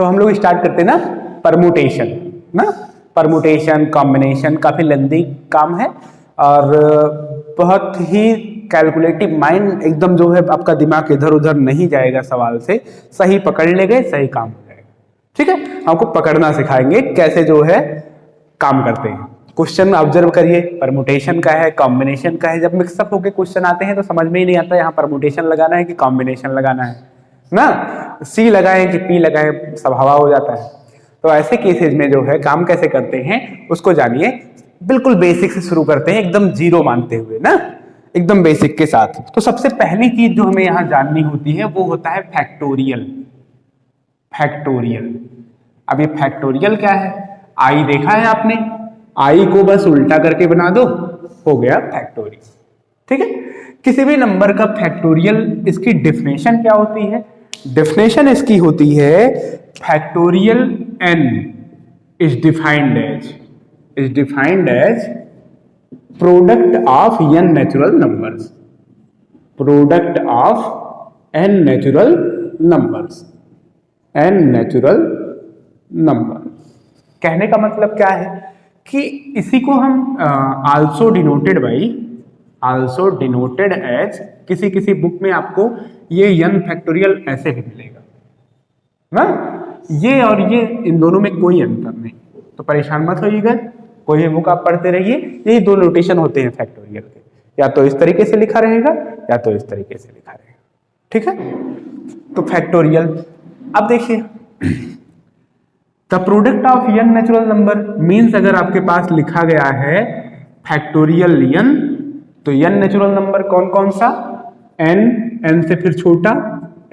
तो हम लोग स्टार्ट करते हैं ना परमुटेशन, ना परमुटेशन कॉम्बिनेशन काफी लंबी काम है और बहुत ही कैलकुलेटिव माइंड, एकदम जो है आपका दिमाग इधर उधर नहीं जाएगा सवाल से, सही पकड़ ले गए सही काम हो जाएगा। ठीक है, हमको पकड़ना सिखाएंगे कैसे जो है काम करते हैं। क्वेश्चन ऑब्जर्व करिए, परमुटेशन का है कॉम्बिनेशन का है। जब मिक्सअप होके क्वेश्चन आते हैं तो समझ में ही नहीं आता यहाँ परमुटेशन लगाना है कि कॉम्बिनेशन लगाना है ना, सी लगाएं कि पी लगाएं, सब हवा हो जाता है। तो ऐसे केसेस में जो है काम कैसे करते हैं उसको जानिए। बिल्कुल बेसिक से शुरू करते हैं, एकदम जीरो मानते हुए ना, एकदम बेसिक के साथ। तो सबसे पहली चीज जो हमें यहाँ जाननी होती है वो होता है फैक्टोरियल। फैक्टोरियल, अब ये फैक्टोरियल क्या है? आई देखा है आपने, आई को बस उल्टा करके बना दो, हो गया फैक्टोरियल। ठीक है, किसी भी नंबर का फैक्टोरियल, इसकी डेफिनेशन क्या होती है? डेफिनेशन इसकी होती है factorial n is defined as product of n natural numbers, product of n natural numbers, n natural number. कहने का मतलब क्या है कि इसी को हम आल्सो डिनोटेड एज, किसी किसी बुक में आपको ये n फैक्टोरियल ऐसे भी मिलेगा ना, ये और ये इन दोनों में कोई अंतर नहीं, तो परेशान मत होइएगा, कोई भी बुक आप पढ़ते रहिए, यही दो नोटेशन होते हैं फैक्टोरियल के, या तो इस तरीके से लिखा रहेगा या तो इस तरीके से लिखा रहेगा। ठीक है, तो फैक्टोरियल, अब देखिए the product of n natural number means, अगर आपके पास लिखा गया है फैक्टोरियल n, तो n नेचुरल नंबर कौन कौन सा? n से फिर छोटा,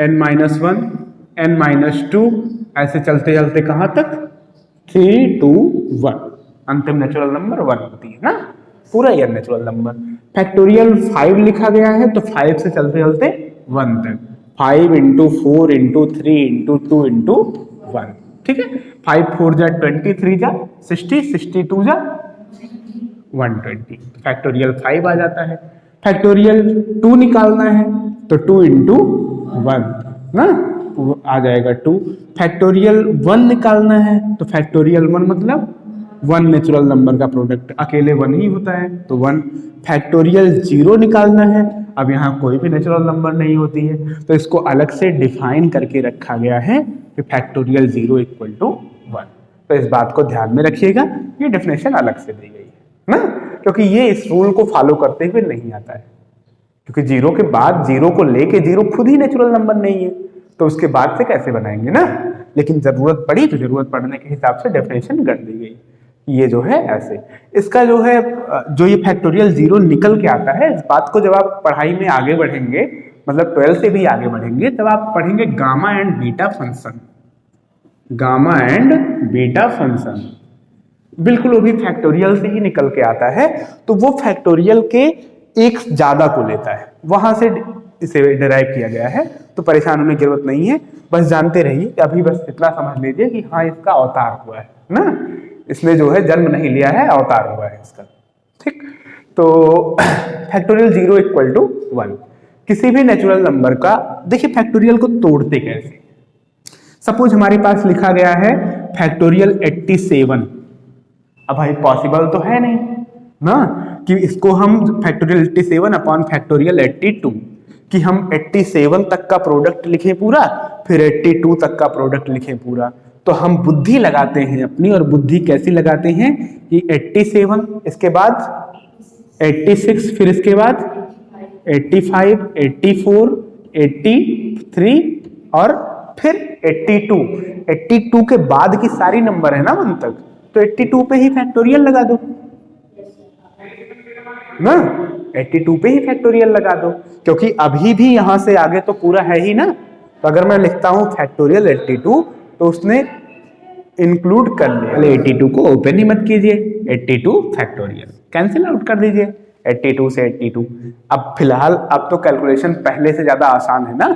n-1, n-2, ऐसे चलते चलते कहां तक? 3, 2, 1, अंतिम नेचुरल नंबर 1 होती है ना, पूरा n नेचुरल नंबर। फैक्टोरियल 5 लिखा गया है तो 5 से चलते चलते 1 तक, 5 × 4 × 3 × 2 × 1। ठीक है, 5 4 जा 20, 3 जा 60, 62 जा 120, फैक्टोरियल 5 आ जाता है। फैक्टोरियल 2 निकालना है तो 2 × 1 ना, आ जाएगा 2। फैक्टोरियल 1 निकालना है तो फैक्टोरियल 1 मतलब 1 नेचुरल नंबर का प्रोडक्ट, अकेले 1 ही होता है तो 1। फैक्टोरियल 0 निकालना है, अब यहाँ कोई भी नेचुरल नंबर नहीं होती है तो इसको अलग से डिफाइन करके रखा गया है कि फैक्टोरियल 0 = 1। तो इस बात को ध्यान में रखिएगा, ये डेफिनेशन अलग से दी गई है ना, क्योंकि ये इस रूल को फॉलो करते हुए नहीं आता है, क्योंकि 0 के बाद 0 को लेके 0 खुद ही नेचुरल नंबर नहीं है, तो उसके बाद से कैसे बनाएंगे ना। लेकिन जरूरत पड़ी तो जरूरत पड़ने के हिसाब से डेफिनेशन कर दी गई, ये जो है ऐसे। इसका जो है जो ये फैक्टोरियल 0 निकल के आता है, इस बात को जब आप पढ़ाई में आगे बढ़ेंगे, मतलब 12 से भी आगे बढ़ेंगे, तब आप पढ़ेंगे gamma and beta function, gamma and beta function, बिल्कुल वो भी फैक्टोरियल से ही निकल के आता है। तो वो फैक्टोरियल के एक ज्यादा को लेता है, वहां से इसे डिराइव किया गया है, तो परेशान होने की जरूरत नहीं है, बस जानते रहिए। अभी बस इतना समझ लीजिए कि हाँ इसका अवतार हुआ है ना, इसने जो है जन्म नहीं लिया है, अवतार हुआ है इसका। ठीक, तो फैक्टोरियल 0 = 1 किसी भी नेचुरल नंबर का। देखिए फैक्टोरियल को तोड़ते कैसे, सपोज हमारे पास लिखा गया है फैक्टोरियल 87, अब भाई पॉसिबल तो है नहीं ना कि इसको हम फैक्टोरियल 87 अपॉन फैक्टोरियल 82, कि हम 87 तक का प्रोडक्ट लिखें पूरा, फिर 82 तक का प्रोडक्ट लिखें पूरा। तो हम बुद्धि लगाते हैं अपनी, और बुद्धि कैसी लगाते हैं कि 87, इसके बाद 86, फिर इसके बाद 85, 84, 83 और फिर 82 के बाद की सारी नंबर है ना 1 तक, तो 82 पे ही फैक्टोरियल लगा दो ना, 82 पे ही फैक्टोरियल लगा दो, क्योंकि अभी भी यहां से आगे तो पूरा है ही ना। तो अगर मैं लिखता हूं फैक्टोरियल 82 तो उसने इंक्लूड कर लिया, 82 को ओपन ही मत कीजिए, 82 फैक्टोरियल कैंसिल आउट कर दीजिए 82 से 82। अब फिलहाल अब तो कैलकुलेशन पहले से ज्यादा आसान है ना,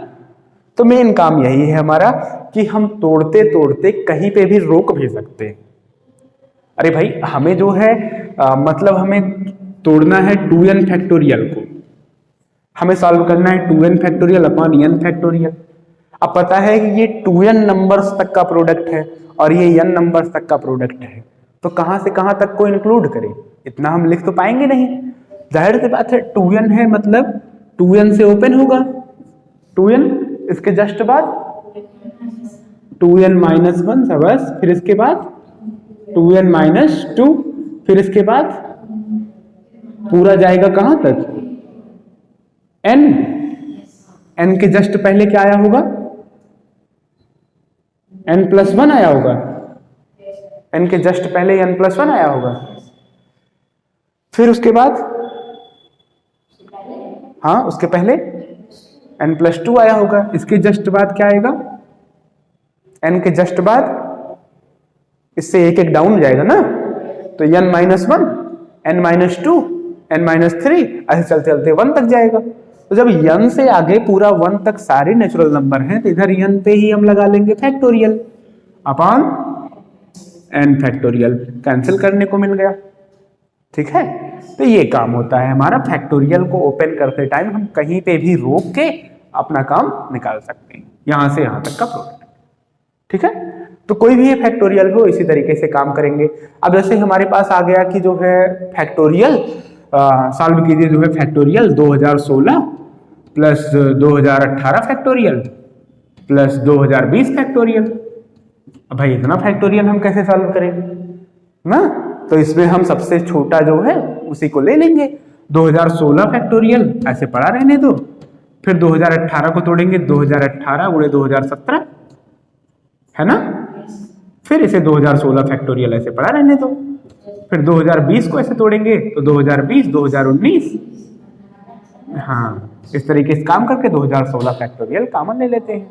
तो मेन काम यही है हमारा कि हम तोड़ते तोड़ते कहीं पे भी रोक भी सकते हैं। अरे भाई हमें जो है मतलब हमें तोड़ना है 2n फैक्टोरियल को, हमें सॉल्व करना है 2n factorial upon n factorial. अब पता है कि ये 2n नंबर्स तक का प्रोडक्ट है और ये n नंबर्स तक का प्रोडक्ट है, तो कहां से कहां तक को इंक्लूड करें, इतना हम लिख तो पाएंगे नहीं। जाहिर सी बात है 2n है मतलब 2n से ओपन होगा, 2n इसके जस्ट बाद 2n माइनस वन, बस फिर इसके बाद 2n माइनस टू, फिर इसके बाद पूरा जाएगा कहां तक, n, n के जस्ट पहले क्या आया होगा, n प्लस वन आया होगा, n के जस्ट पहले n प्लस वन आया होगा, फिर उसके बाद हाँ उसके पहले n प्लस टू आया होगा, इसके जस्ट बाद क्या आएगा, n के जस्ट बाद इससे एक एक डाउन जाएगा ना, तो n minus one, n minus two, n minus three, ऐसे चलते चलते 1 तक जाएगा। तो जब n से आगे पूरा 1 तक सारे नेचुरल नंबर हैं तो इधर n पे ही हम लगा लेंगे factorial upon n factorial, cancel करने को मिल गया। ठीक है, तो ये काम होता है हमारा, फैक्टोरियल को ओपन करते टाइम हम कहीं पे भी रोक के अपना काम निकाल सकते हैं, यहां से यहां तक का प्रोडक्ट। ठीक है, तो कोई भी फैक्टोरियल हो इसी तरीके से काम करेंगे। अब जैसे हमारे पास आ गया कि जो है फैक्टोरियल सॉल्व कीजिए, जो है factorial 2016 plus 2018 factorial plus 2020 factorial. अब भाई इतना फैक्टोरियल हम कैसे सॉल्व करेंगे ना, तो इसमें हम सबसे छोटा जो है उसी को ले लेंगे, 2016 फैक्टोरियल ऐसे पड़ा रहने दो, फिर 2018 को तोड़ेंगे, 2018 गुणे 2017 है ना, फिर इसे 2016 फैक्टोरियल ऐसे पड़ा रहने दो, फिर 2020 को ऐसे तोड़ेंगे तो 2020, 2019, हाँ इस तरीके से काम करके 2016 फैक्टोरियल कॉमन ले लेते हैं।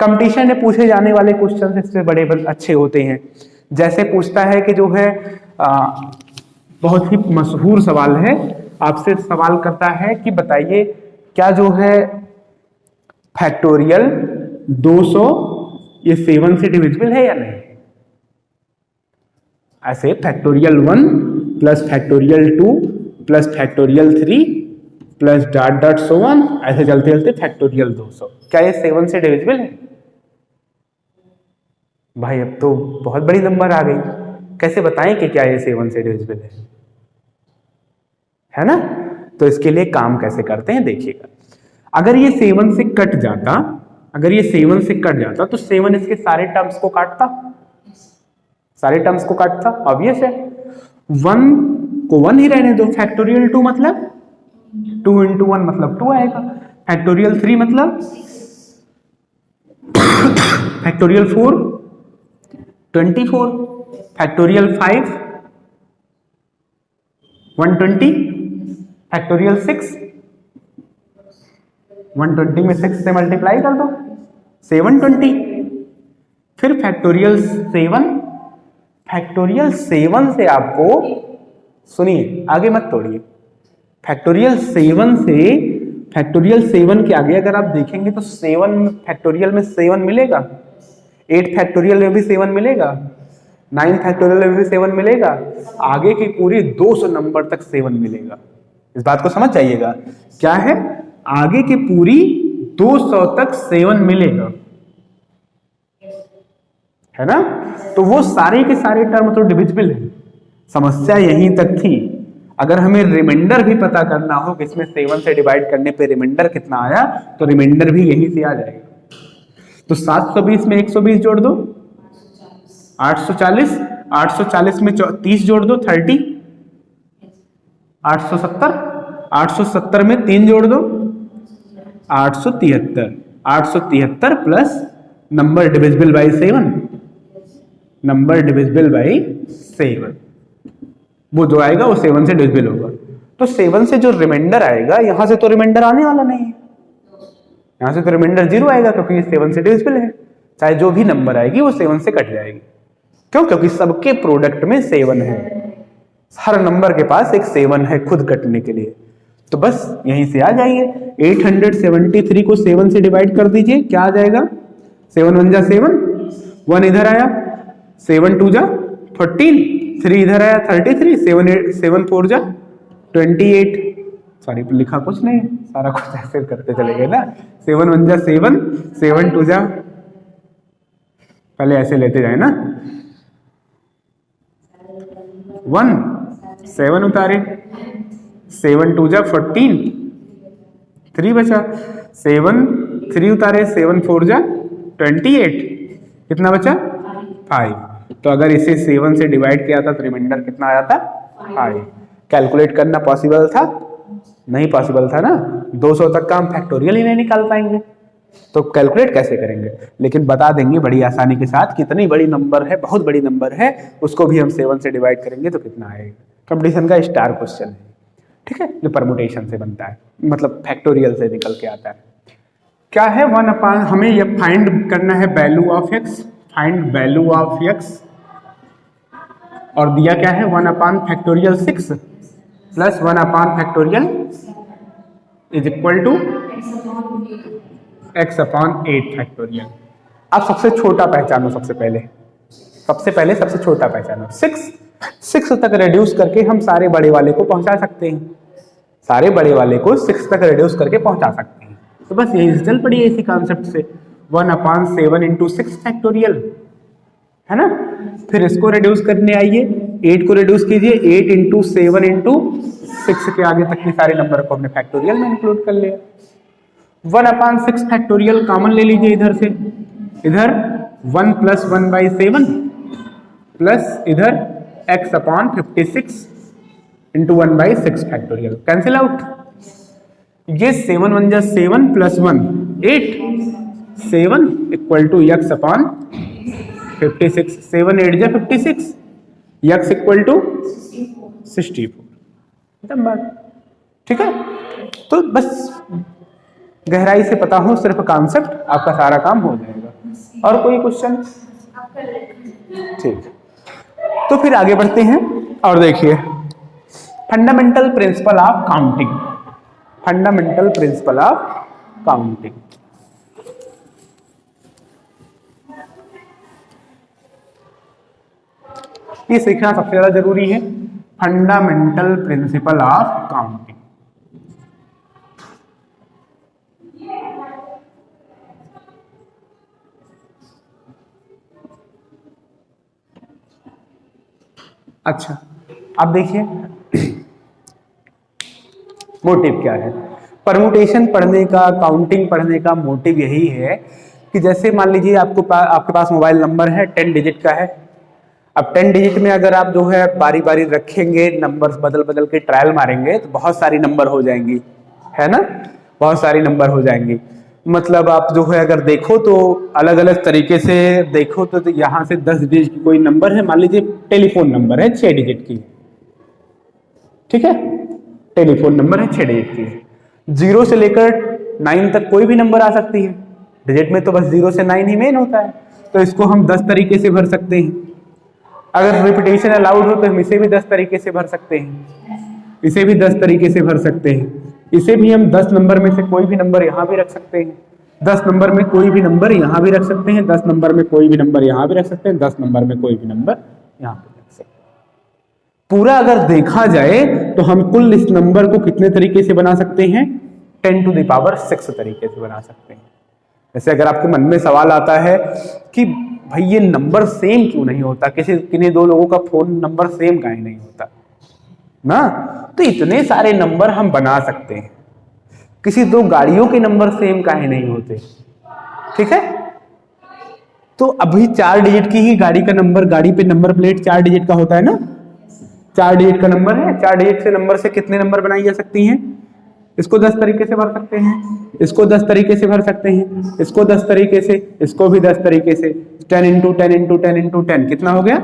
कंपटीशन में पूछे जाने वाले क्वेश्चन इससे बड़े अच्छे होते हैं। जैसे पूछता है कि जो है बहुत ही मशहूर सवाल है, आपसे सवाल करता है कि बताइए क्या जो है फैक्टोरियल 200 ये 7 से डिविजिबल है या नहीं। ऐसे factorial 1 plus factorial 2 plus factorial 3 plus dot dot so one, ऐसे चलते चलते फैक्टोरियल 200, क्या ये 7 से डिविजिबल है। भाई अब तो बहुत बड़ी नंबर आ गई, कैसे बताएं कि क्या ये 7 से डिविजिबल है ना। तो इसके लिए काम कैसे करते हैं देखिएगा, अगर ये 7 से कट जाता, अगर ये 7 से कट जाता तो 7 इसके सारे टर्म्स को काटता, सारे टर्म्स को काटता, ऑब्वियस है। 1 को 1 ही रहने दो, फैक्टोरियल 2 मतलब 2 इंटू 1 मतलब 2 आएगा, फैक्टोरियल 3 मतलब फैक्टोरियल 4 24, फैक्टोरियल 5 120, फैक्टोरियल 6 120 में 6 से मल्टीप्लाई कर दो 720, फिर फैक्टोरियल 7, फैक्टोरियल 7 से आपको, सुनिए आगे मत तोड़िए, फैक्टोरियल 7 से, फैक्टोरियल 7 के आगे अगर आप देखेंगे तो 7 फैक्टोरियल में 7 मिलेगा, 8 फैक्टोरियल में भी 7 मिलेगा, 9 फैक्टोरियल में भी 7 मिलेगा, आगे की पूरी 200 नंबर तक 7 मिलेगा। इस बात को समझ जाइएगा, क्या है आगे की पूरी 200 तक 7 मिलेगा, है ना। तो वो सारे के सारे टर्म तो डिविजिबल है, समस्या यहीं तक थी। अगर हमें रिमाइंडर भी पता करना हो कि इसमें 7 से डिवाइड करने पे रिमाइंडर कितना आया, तो रिमाइंडर भी यहीं से आ जाएगा। तो 720 में 120 जोड़ दो 840, 840 में 30 जोड़ दो 30, 870, 870 में 3 जोड़ दो 873, 873 plus number divisible by 7, number divisible by 7, वो जो आएगा वो 7 से डिविजिबल होगा। तो 7 से जो रिमाइंडर आएगा, यहां से तो रिमाइंडर आने वाला नहीं है, यहां से तो रिमाइंडर 0 आएगा क्योंकि ये 7 से डिविजिबल है, चाहे जो भी नंबर आएगी वो 7 से कट जाएगी। क्यों? क्योंकि सबके प्रोडक्ट में 7 है, हर नंबर के पास एक 7 है खुद कटने के लिए। तो बस यहीं से आ जाइए, 873 को 7 से डिवाइड कर दीजिए, क्या आ जाएगा 7 1 जा 7, 1 इधर आया, 7 2 जा 14, 3 इधर आया 33, 7 4 जा 28, सॉरी लिखा कुछ नहीं, सारा कुछ ऐसे करते चले गए ना, 7 1 जा 7, 7 2 जा, पहले ऐसे लेते जाए ना, 1 7 उतारे, 7 2 जा 14, 3 बचा, 7 3 उतारे, 7 4 जा 28, कितना बचा 5। तो अगर इसे 7 से डिवाइड किया था तो रिमाइंडर कितना आया था 5। कैलकुलेट करना पॉसिबल था? नहीं पॉसिबल था ना, 200 तक का हम फैक्टोरियल ही नहीं निकाल पाएंगे, तो कैलकुलेट कैसे करेंगे? लेकिन बता देंगे बड़ी आसानी के साथ, कितनी बड़ी नंबर है, बहुत बड़ी नंबर है, उसको भी हम 7 से डिवाइड करेंगे तो कितना आएगा। कंपटीशन का स्टार क्वेश्चन है, ठीक है, जो परमुटेशन से बनता है, मतलब फैक्टोरियल से निकल के आता है। क्या है 1 अपान, हमें ये फाइंड करना है value of x, find value of x, और दिया क्या है 1 upon factorial 6 plus 1 upon factorial is equal to x upon 8 factorial. अब सबसे छोटा पहचानो, सबसे पहले सबसे छोटा पहचानो 6 तक रिड्यूस करके हम सारे बड़े वाले को पहुंचा सकते हैं, सारे बड़े वाले को 6 तक रिड्यूस करके पहुंचा सकते हैं। तो बस यही चल पड़ी है इसी कॉन्सेप्ट से, 1 अपान 7 इंटू 6 फैक्टोरियल, है ना। फिर इसको रिड्यूस करने आइए, 8 को रिड्यूस कीजिए, 8 इंटू 7 इंटू 6 के आगे तक के सारे नंबर को हमने फैक्टोरियल में इंक्लूड कर लिया। 1 अपान 6 फैक्टोरियल कॉमन ले लीजिए इधर से, इधर 1 प्लस 1 बाई 7 प्लस इधर x upon 56 into 1 by 6 factorial, cancel out. ये 7 1 जा 7 plus 1 8, 7 equal to x upon 56, 7 8 जा 56, x इक्वल टू 64, एकदम बात, ठीक है। तो बस गहराई से पता हो सिर्फ कॉन्सेप्ट, आपका सारा काम हो जाएगा। और कोई क्वेश्चन? ठीक, तो फिर आगे बढ़ते हैं और देखिए fundamental principle of counting, fundamental principle of counting. ये सीखना सबसे ज्यादा जरूरी है, फंडामेंटल प्रिंसिपल ऑफ काउंटिंग। अच्छा, अब देखिए मोटिव क्या है। परमुटेशन पढ़ने का, काउंटिंग पढ़ने का मोटिव यही है कि जैसे मान लीजिए आपके पास मोबाइल नंबर है, 10 डिजिट का है। अब 10 डिजिट में अगर आप जो है बारी बारी रखेंगे, नंबर्स बदल बदल के ट्रायल मारेंगे तो बहुत सारी नंबर हो जाएंगी, है ना, बहुत सारी नंबर हो जाएंगी। मतलब आप जो है अगर देखो तो अलग अलग तरीके से देखो तो यहाँ से 10 डिजिट की कोई नंबर है, मान लीजिए टेलीफोन नंबर है 6 डिजिट की, ठीक है, टेलीफोन नंबर है 6 डिजिट की। 0 से लेकर 9 तक कोई भी नंबर आ सकती है, डिजिट में तो बस 0 से 9 ही मेन होता है, तो इसको हम 10 तरीके से भर सकते हैं। अगर रिपीटेशन अलाउड हो तो हम इसे भी 10 तरीके से भर सकते हैं, इसे भी 10 तरीके से भर सकते हैं, इसे भी हम 10 नंबर में से कोई भी नंबर यहाँ भी रख सकते हैं, 10 नंबर में कोई भी नंबर यहाँ भी रख सकते हैं, 10 नंबर में कोई भी नंबर यहाँ भी रख सकते हैं, 10 नंबर में कोई भी नंबर यहाँ पे रख सकते हैं। पूरा अगर देखा जाए तो हम कुल इस नंबर को कितने तरीके से बना सकते हैं, 10 टू द पावर 6 तरीके से बना सकते हैं। जैसे अगर आपके मन में सवाल आता है कि भाई ये नंबर सेम क्यों नहीं होता, किन्हीं दो लोगों का फोन नंबर सेम काहे नहीं होता ना, तो इतने सारे नंबर हम बना सकते हैं। किसी दो गाड़ियों के नंबर सेम काहे नहीं होते, ठीक है। तो अभी 4 डिजिट की ही गाड़ी का नंबर, गाड़ी पे नंबर प्लेट 4 डिजिट का होता है ना, 4 डिजिट का नंबर है, 4 डिजिट से नंबर से कितने नंबर बनाई जा सकती हैं, इसको 10 तरीके से भर सकते हैं, इसको 10 तरीके से भर सकते हैं, इसको 10 तरीके से, इसको भी 10 तरीके से। 10 इंटू 10 इंटू 10 इंटू 10 कितना हो गया,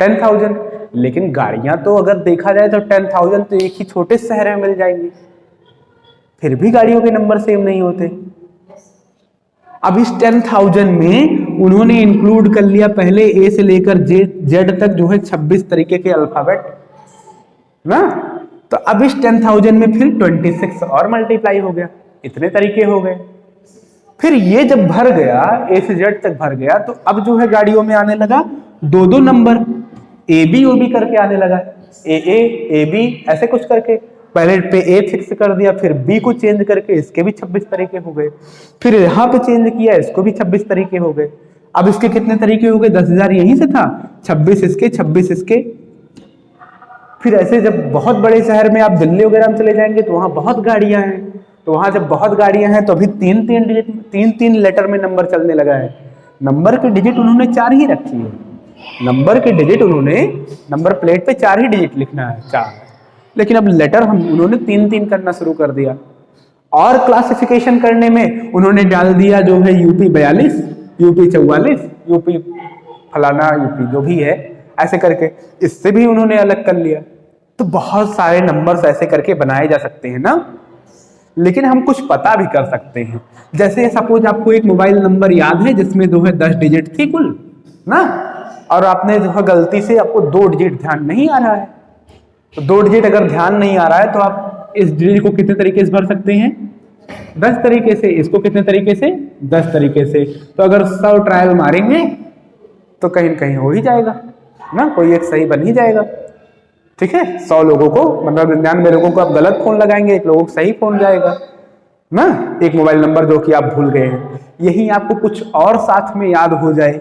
10,000। लेकिन गाड़ियां तो अगर देखा जाए तो 10,000 तो एक ही छोटे शहर में मिल जाएंगी, फिर भी गाड़ियों के नंबर सेम नहीं होते। अब इस 10,000 में उन्होंने इंक्लूड कर लिया पहले ए से लेकर जेड तक जो है 26 तरीके के अल्फाबेट ना, तो अब इस 10,000 में फिर 26 और मल्टीप्लाई हो गया, इतने तरीके हो गए। फिर ये जब भर गया, ए से जेड तक भर गया, तो अब जो है गाड़ियों में आने लगा 2-2 नंबर, ए बी ओ बी करके आने लगा, ए बी ऐसे कुछ करके, पहले पे ए फिक्स कर दिया, फिर बी को चेंज करके इसके भी 26 तरीके हो गए, फिर यहाँ पे चेंज किया, इसको भी 26 तरीके हो गए। अब इसके कितने तरीके हो गए? 10,000 यहीं से था, 26 इसके, 26 इसके। फिर ऐसे जब बहुत बड़े शहर में आप दिल्ली वगैरह में चले जाएंगे तो वहां बहुत गाड़ियां हैं, तो वहां जब बहुत गाड़ियां हैं तो अभी 3-3 लेटर में नंबर चलने लगा है। नंबर के डिजिट उन्होंने 4 ही रखी है, नंबर के डिजिट उन्होंने नंबर प्लेट पे 4 ही डिजिट लिखना है, 4। लेकिन अब लेटर उन्होंने 3-3 करना शुरू कर दिया। और क्लासिफिकेशन करने में उन्होंने डाल दिया जो है यूपी 42, यूपी 44, यूपी फलाना, यूपी जो भी है, ऐसे करके इससे भी उन्होंने अलग कर लिया। तो बहुत सारे नंबर्स ऐसे करके बनाए जा सकते हैं ना। लेकिन हम कुछ पता भी कर सकते हैं, जैसे सपोज आपको एक मोबाइल नंबर याद है जिसमें जो है 10 डिजिट थी कुल ना, और आपने जो है गलती से आपको 2 डिजिट ध्यान नहीं आ रहा है, तो 2 डिजिट अगर ध्यान नहीं आ रहा है तो आप इस डिजिट को कितने तरीके से भर सकते हैं? 10 तरीके से। इसको कितने तरीके से? 10 तरीके से। तो अगर 100 ट्रायल मारेंगे तो कहीं न कहीं हो ही जाएगा ना, कोई एक सही बन ही जाएगा। ठीक है, 100 लोगों को, मतलब 99 लोगों को आप गलत फोन लगाएंगे, एक लोगों को सही फोन जाएगा ना, एक मोबाइल नंबर जो कि आप भूल गए हैं। यही आपको कुछ और साथ में याद हो जाए,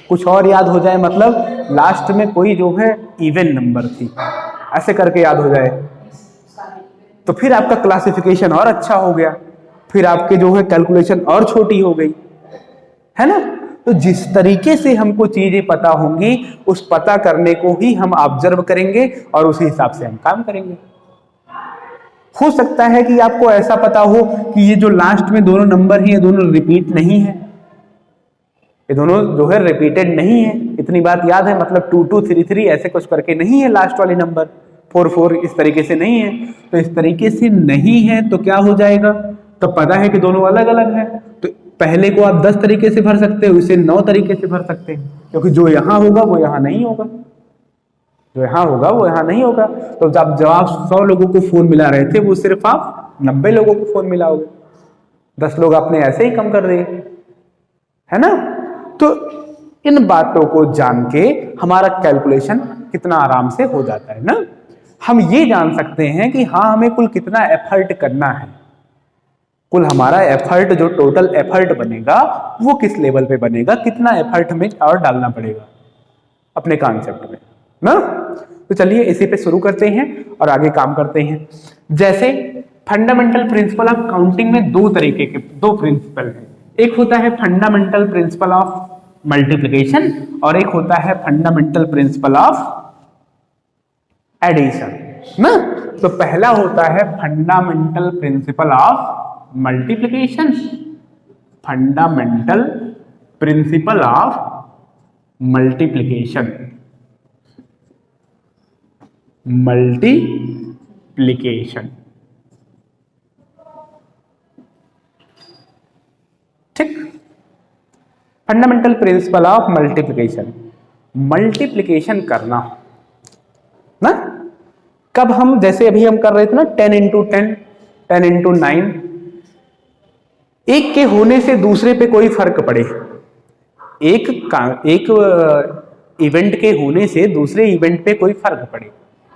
कुछ और याद हो जाए, मतलब लास्ट में कोई जो है इवन नंबर थी, ऐसे करके याद हो जाए, तो फिर आपका क्लासिफिकेशन और अच्छा हो गया, फिर आपके जो है कैलकुलेशन और छोटी हो गई, है ना। तो जिस तरीके से हमको चीजें पता होंगी, उस पता करने को ही हम ऑब्जर्व करेंगे और उसी हिसाब से हम काम करेंगे। हो सकता है कि आपको ऐसा पता हो कि ये जो लास्ट में दोनों नंबर हैं ये दोनों रिपीट नहीं है, ये दोनों जो है रिपीटेड नहीं है, इतनी बात याद है, मतलब 2233 ऐसे कुछ करके नहीं है लास्ट वाली नंबर, 44 इस तरीके से नहीं है। तो इस तरीके से नहीं है तो क्या हो जाएगा? तो पता है कि दोनों अलग अलग है, तो पहले को आप 10 तरीके से भर सकते हो, इसे 9 तरीके से भर सकते हैं, क्योंकि जो यहां होगा वो यहां नहीं होगा, जो यहां होगा वो यहां नहीं होगा। तो जब आप 100 लोगों को फोन मिला रहे थे, वो सिर्फ आप 90 लोगों को फोन मिलाओगे, 10 लोग आपने ऐसे ही कम कर दिए, है ना। तो इन बातों को जान के हमारा कैलकुलेशन कितना आराम से हो जाता है ना। हम ये जान सकते हैं कि हाँ, हमें कुल कितना एफर्ट करना है, कुल हमारा एफर्ट, जो टोटल एफर्ट बनेगा वो किस लेवल पे बनेगा, कितना एफर्ट हमें और डालना पड़ेगा अपने कॉन्सेप्ट में ना। तो चलिए इसी पे शुरू करते हैं और आगे काम करते हैं। जैसे फंडामेंटल प्रिंसिपल ऑफ काउंटिंग में 2 तरीके के 2 प्रिंसिपल हैं, एक होता है फंडामेंटल प्रिंसिपल ऑफ मल्टीप्लिकेशन और एक होता है फंडामेंटल प्रिंसिपल ऑफ एडिशन ना। तो पहला होता है fundamental principle of multiplication, fundamental principle of multiplication, multiplication, ठीक। Fundamental principle of multiplication, multiplication करना ना। कब हम, जैसे अभी हम कर रहे थे ना 10 × 10, 10 × 9, एक के होने से दूसरे पे कोई फर्क पड़े, एक इवेंट के होने से दूसरे इवेंट पे कोई फर्क पड़े,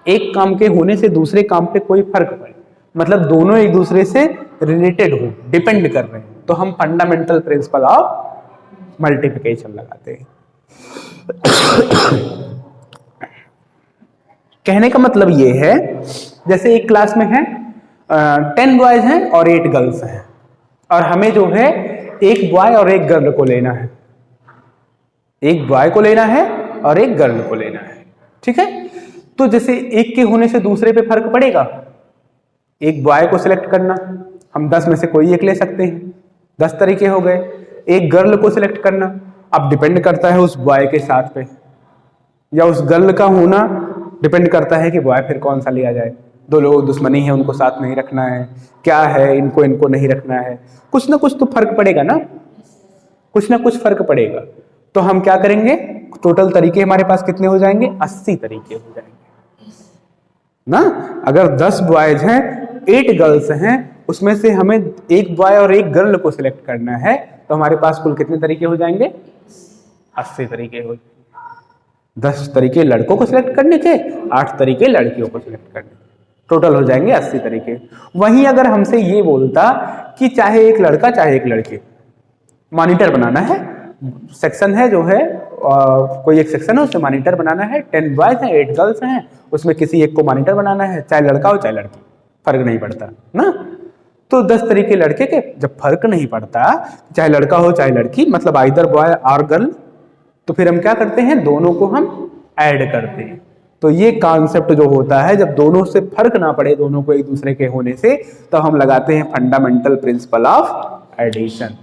एक काम के होने से दूसरे काम पे कोई फर्क पड़े, मतलब दोनों एक दूसरे से रिलेटेड हो, डिपेंड कर रहे हैं, तो हम फंडामेंटल प्रिंसिपल ऑफ मल्टीप्लिकेशन लगाते हैं। कहने का मतलब ये है, जैसे एक क्लास में है 10 बॉयज हैं और 8 गर्ल्स हैं, और हमें जो है एक बॉय और एक गर्ल को लेना है, एक बॉय को लेना है और एक गर्ल को लेना है, ठीक है। तो जैसे एक के होने से दूसरे पे फर्क पड़ेगा, एक बॉय को सिलेक्ट करना, हम 10 में से कोई एक ले सकते हैं, 10 तरीके हो गए। एक गर्ल को सिलेक्ट करना, अब डिपेंड करता है उस बॉय के साथ पे, या उस गर्ल का होना डिपेंड करता है कि बॉय फिर कौन सा लिया जाए, 2 लोग दुश्मनी है उनको साथ नहीं रखना है, क्या है इनको नहीं रखना है, कुछ ना कुछ तो फर्क पड़ेगा ना, कुछ ना कुछ फर्क पड़ेगा। तो हम क्या करेंगे, टोटल तरीके हमारे पास कितने हो जाएंगे? 80 तरीके हो जाएंगे ना। अगर 10 बॉयज हैं 8 गर्ल्स हैं, उसमें से हमें एक बॉय और एक गर्ल को सिलेक्ट करना है, तो हमारे पास कुल कितने तरीके हो जाएंगे? 80 तरीके हो जाएंगे। 10 तरीके लड़कों को सिलेक्ट करने के, 8 तरीके लड़कियों को सिलेक्ट करने के, टोटल हो जाएंगे 80 तरीके। वहीं अगर हमसे ये बोलता कि चाहे एक लड़का चाहे एक लड़की, मॉनिटर बनाना है, सेक्शन है जो है कोई एक सेक्शन है उसमें मॉनिटर बनाना है, 10 बॉयज हैं 8 गर्ल्स हैं, उसमें किसी एक को मॉनिटर बनाना है, चाहे लड़का हो चाहे लड़की, फर्क नहीं पड़ता ना। तो 10 तरीके लड़के के, जब फर्क नहीं पड़ता चाहे लड़का हो चाहे लड़की, मतलब आइदर बॉय और गर्ल, तो फिर हम क्या करते हैं, दोनों को हम ऐड करते हैं। तो ये कॉन्सेप्ट जो होता है, जब दोनों से फर्क ना पड़े दोनों को एक दूसरे के होने से, तो हम लगाते हैं फंडामेंटल प्रिंसिपल ऑफ एडिशन।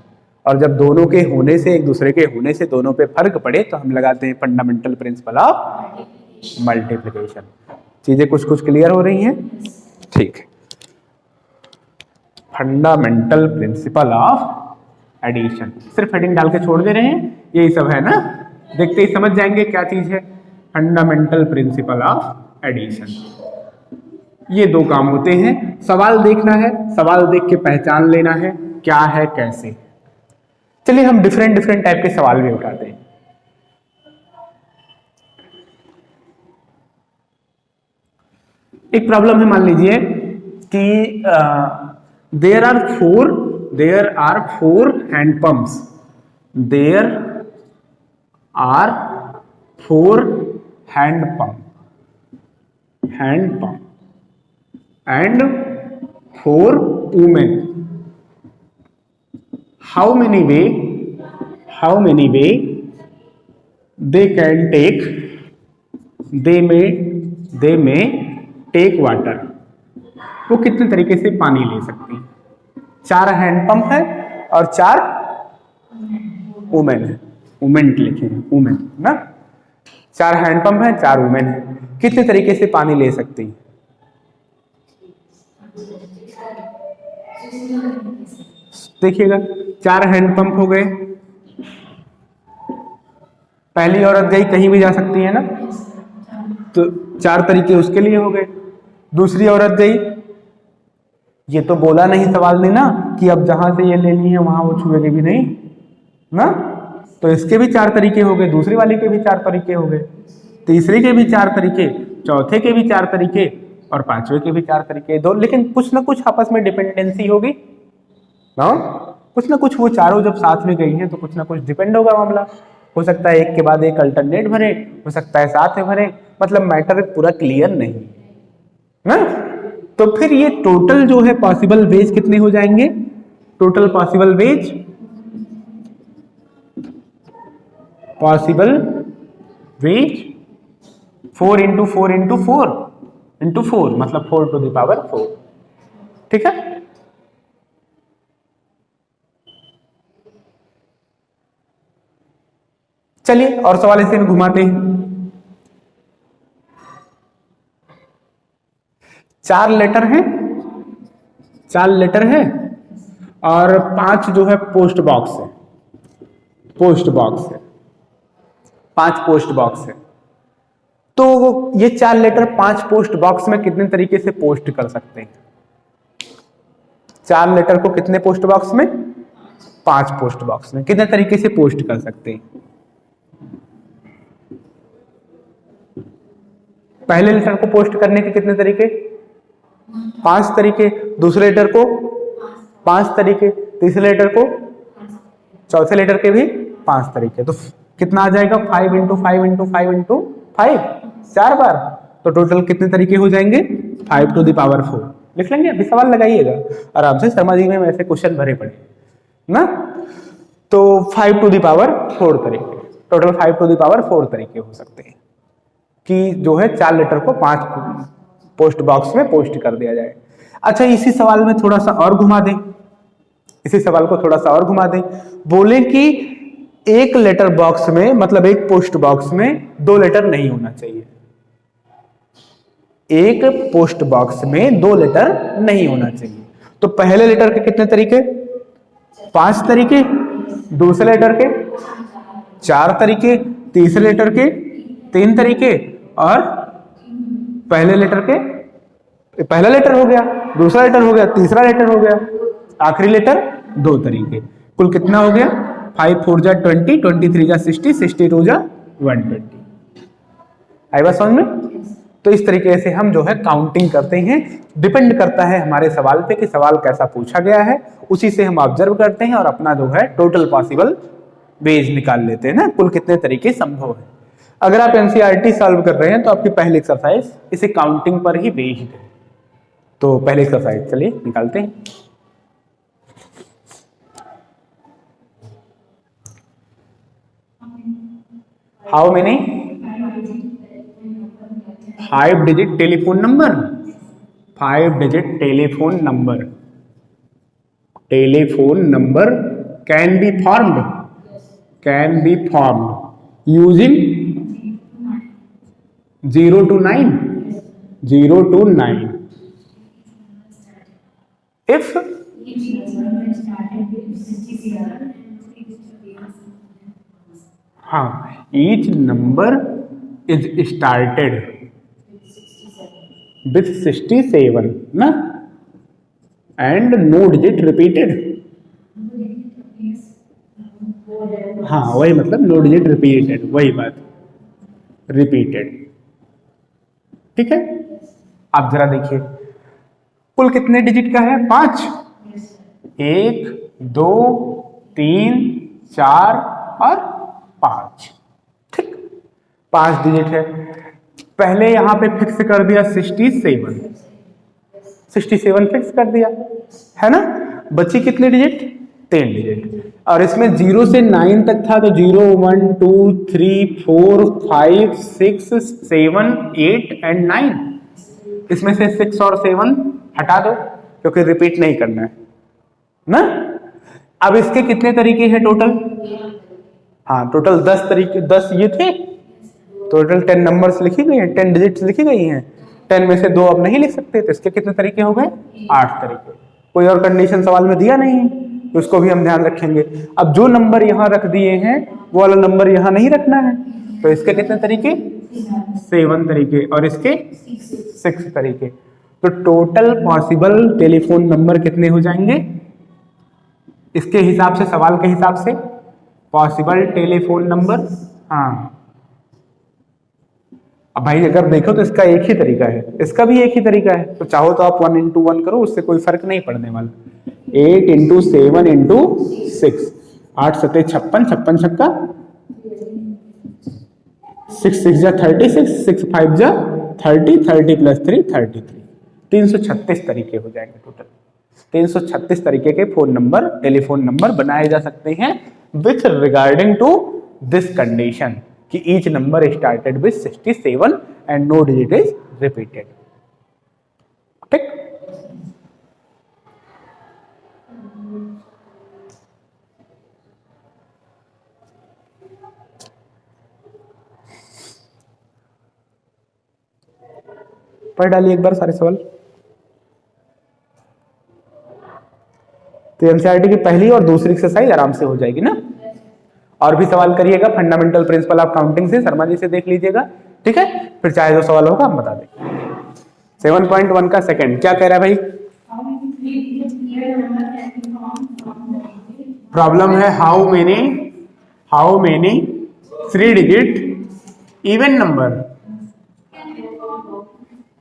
और जब दोनों के होने से एक दूसरे के होने से दोनों पे फर्क पड़े तो हम लगाते हैं फंडामेंटल प्रिंसिपल ऑफ मल्टीप्लिकेशन। चीजें कुछ कुछ क्लियर हो रही हैं? ठीक है। फंडामेंटल प्रिंसिपल ऑफ एडिशन, सिर्फ हेडिंग डाल के छोड़ दे रहे हैं, यही सब है ना, देखते ही समझ जाएंगे क्या चीज है फंडामेंटल प्रिंसिपल ऑफ एडिशन। ये दो काम होते हैं, सवाल देखना है, सवाल देख के पहचान लेना है क्या है कैसे। चलिए हम डिफरेंट डिफरेंट टाइप के सवाल भी उठाते हैं। एक प्रॉब्लम है, मान लीजिए कि there are four hand pumps, there are 4 hand pump and 4 women. How many way they may take water? वो कितने तरीके से पानी ले सकती हैं? 4 हैंड पंप है और 4 वुमेन है, वुमेन लिखे हैं, वुमेन ना, 4 हैंड पंप है 4 वुमेन है, कितने तरीके से पानी ले सकती है? देखिएगा 4 हैंड पंप हो गए, पहली औरत गई कहीं भी जा सकती है ना, तो 4 तरीके उसके लिए हो गए। दूसरी औरत गई, ये तो बोला नहीं सवाल ने ना कि अब जहां से ये लेनी है वहां वो छुएगी भी नहीं ना, तो इसके भी 4 तरीके हो गए, दूसरी वाली के भी 4 तरीके हो गए, तीसरे के भी 4 तरीके, चौथे के भी 4 तरीके और 5वें के भी 4 तरीके। दो, लेकिन कुछ ना कुछ आपस में डिपेंडेंसी होगी ना, कुछ ना कुछ, वो चारों जब साथ में गई हैं तो कुछ ना कुछ डिपेंड होगा मामला। हो सकता है एक के बाद एक अल्टरनेट भरे, हो सकता है साथ में भरे, मतलब मैटर पूरा क्लियर नहीं ना। तो फिर ये टोटल जो है पॉसिबल वेज कितने हो जाएंगे? Total possible ways 4 into 4 into 4 into 4 मतलब 4 to the power 4। ठीक है, चलिए और सवाल ऐसे में घुमाते हैं। 4 लेटर हैं, 4 लेटर है और 5 जो है पोस्ट बॉक्स है, पोस्ट बॉक्स है, 5 पोस्ट बॉक्स है। तो ये 4 लेटर 5 पोस्ट बॉक्स में कितने तरीके से पोस्ट कर सकते हैं? 4 लेटर को कितने पोस्ट बॉक्स में? 5 पोस्ट बॉक्स में कितने तरीके से पोस्ट कर सकते हैं? पहले लेटर को पोस्ट करने के कितने तरीके? 5 तरीके। दूसरे लेटर को 5 तरीके, तीसरे लेटर को, चौथे लेटर के भी 5 तरीके। तो कितना आ जाएगा? 5 into 5 into 5 into 5, 4 बार। तो टोटल कितने तरीके हो जाएंगे? 5 to the power 4। लिख लेंगे, अभी सवाल लगाइएगा आराम से, शर्मा जी में ऐसे क्वेश्चन भरे पड़े ना। तो 5 to the power 4 तरीके, टोटल 5 to the power 4 तरीके हो सकते हैं कि जो है 4 लेटर को 5 पोस्ट बॉक्स में पोस्ट कर दिया जाए। अच्छा, इसी सवाल में थोड़ा सा और घुमा दें, इसी सवाल को थोड़ा सा और घुमा दें। बोले कि एक लेटर बॉक्स में, मतलब एक पोस्ट बॉक्स में 2 लेटर नहीं होना चाहिए। एक पोस्ट बॉक्स में 2 लेटर नहीं होना चाहिए। तो पहले लेटर के कितने तरीके? 5 तरीके। दूसरे लेटर के 4 तरीके। तीसरे लेटर के 3 तरीके और पहले लेटर के, पहला लेटर हो गया, दूसरा लेटर हो गया, तीसरा लेटर हो गया, आखिरी लेटर 2 तरीके। कुल कितना हो गया? 5 4 जा 20, 23 जा 60, 62 जा 120। आई बात समझ में? तो इस तरीके से हम जो है काउंटिंग करते हैं। डिपेंड करता है हमारे सवाल पे कि सवाल कैसा पूछा गया है, उसी से हम ऑब्जर्व करते हैं और अपना जो है टोटल पॉसिबल वेज निकाल लेते हैं ना, कुल कितने तरीके संभव है। अगर आप एनसीईआरटी सॉल्व कर रहे हैं तो आपकी पहली एक्सरसाइज इसे काउंटिंग पर ही बेस्ड है। तो पहली एक्सरसाइज चलिए निकालते हैं। How many 5 digit telephone number, 5 digit telephone number can be formed using 0 to 9 if हाँ each number is started with 67 ना and no digit repeated। हाँ वही मतलब नो डिजिट रिपीटेड, वही बात रिपीटेड। ठीक है, आप जरा देखिए कुल कितने डिजिट का है? 5, 1 2 3 4 और 5। ठीक, 5 डिजिट है। पहले यहां पे फिक्स कर दिया 67 फिक्स कर दिया है ना। बची कितने डिजिट? 3 डिजिट। और इसमें 0 से 9 तक था तो 0 1 2 3 4 5 6 7 8 एंड 9। इसमें से 6 और 7 हटा दो क्योंकि रिपीट नहीं करना है ना। अब इसके कितने तरीके हैं टोटल? हाँ टोटल 10 तरीके, 10 ये थे, टोटल 10 नंबर्स लिखी गई हैं, 10 डिजिट्स लिखी गई हैं। 10 में से 2 अब नहीं लिख सकते तो इसके कितने तरीके हो गए? 8 तरीके। कोई और कंडीशन सवाल में दिया नहीं तो उसको भी हम ध्यान रखेंगे। अब जो नंबर यहाँ रख दिए हैं वो वाला नंबर यहाँ नहीं रखना है तो इसके कितने तरीके? 7 तरीके और इसके 6 तरीके। तो टोटल पॉसिबल टेलीफोन नंबर कितने हो जाएंगे इसके हिसाब से, सवाल के हिसाब से? पॉसिबल टेलीफोन नंबर, हाँ। अब भाई अगर देखो तो इसका एक ही तरीका है, इसका भी एक ही तरीका है, तो चाहो तो आप 1 into 1 करो, उससे कोई फर्क नहीं पड़ने वाला। 8 into 7 into 6, 8 7 56, 56 छक्का 6 6 जा 36, 6 5 जा 30, 30 + 3 33। 336 तरीके हो जाएंगे टोटल। 336 तरीके के टेलीफोन नंबर बनाए जा सकते हैं with regarding to this condition कि each number started with 67 and no digit is repeated. ठीक, पढ़ डालिए एक बार सारे सवाल। तो एनसीईआरटी की पहली और दूसरी एक्सरसाइज आराम से हो जाएगी ना। और भी सवाल करिएगा फंडामेंटल प्रिंसिपल ऑफ काउंटिंग से, शर्मा जी से देख लीजिएगा। ठीक है, फिर चाहे जो सवाल होगा हम बता देंगे। 7.1 का सेकंड क्या कह रहा है भाई? प्रॉब्लम है how many 3 digit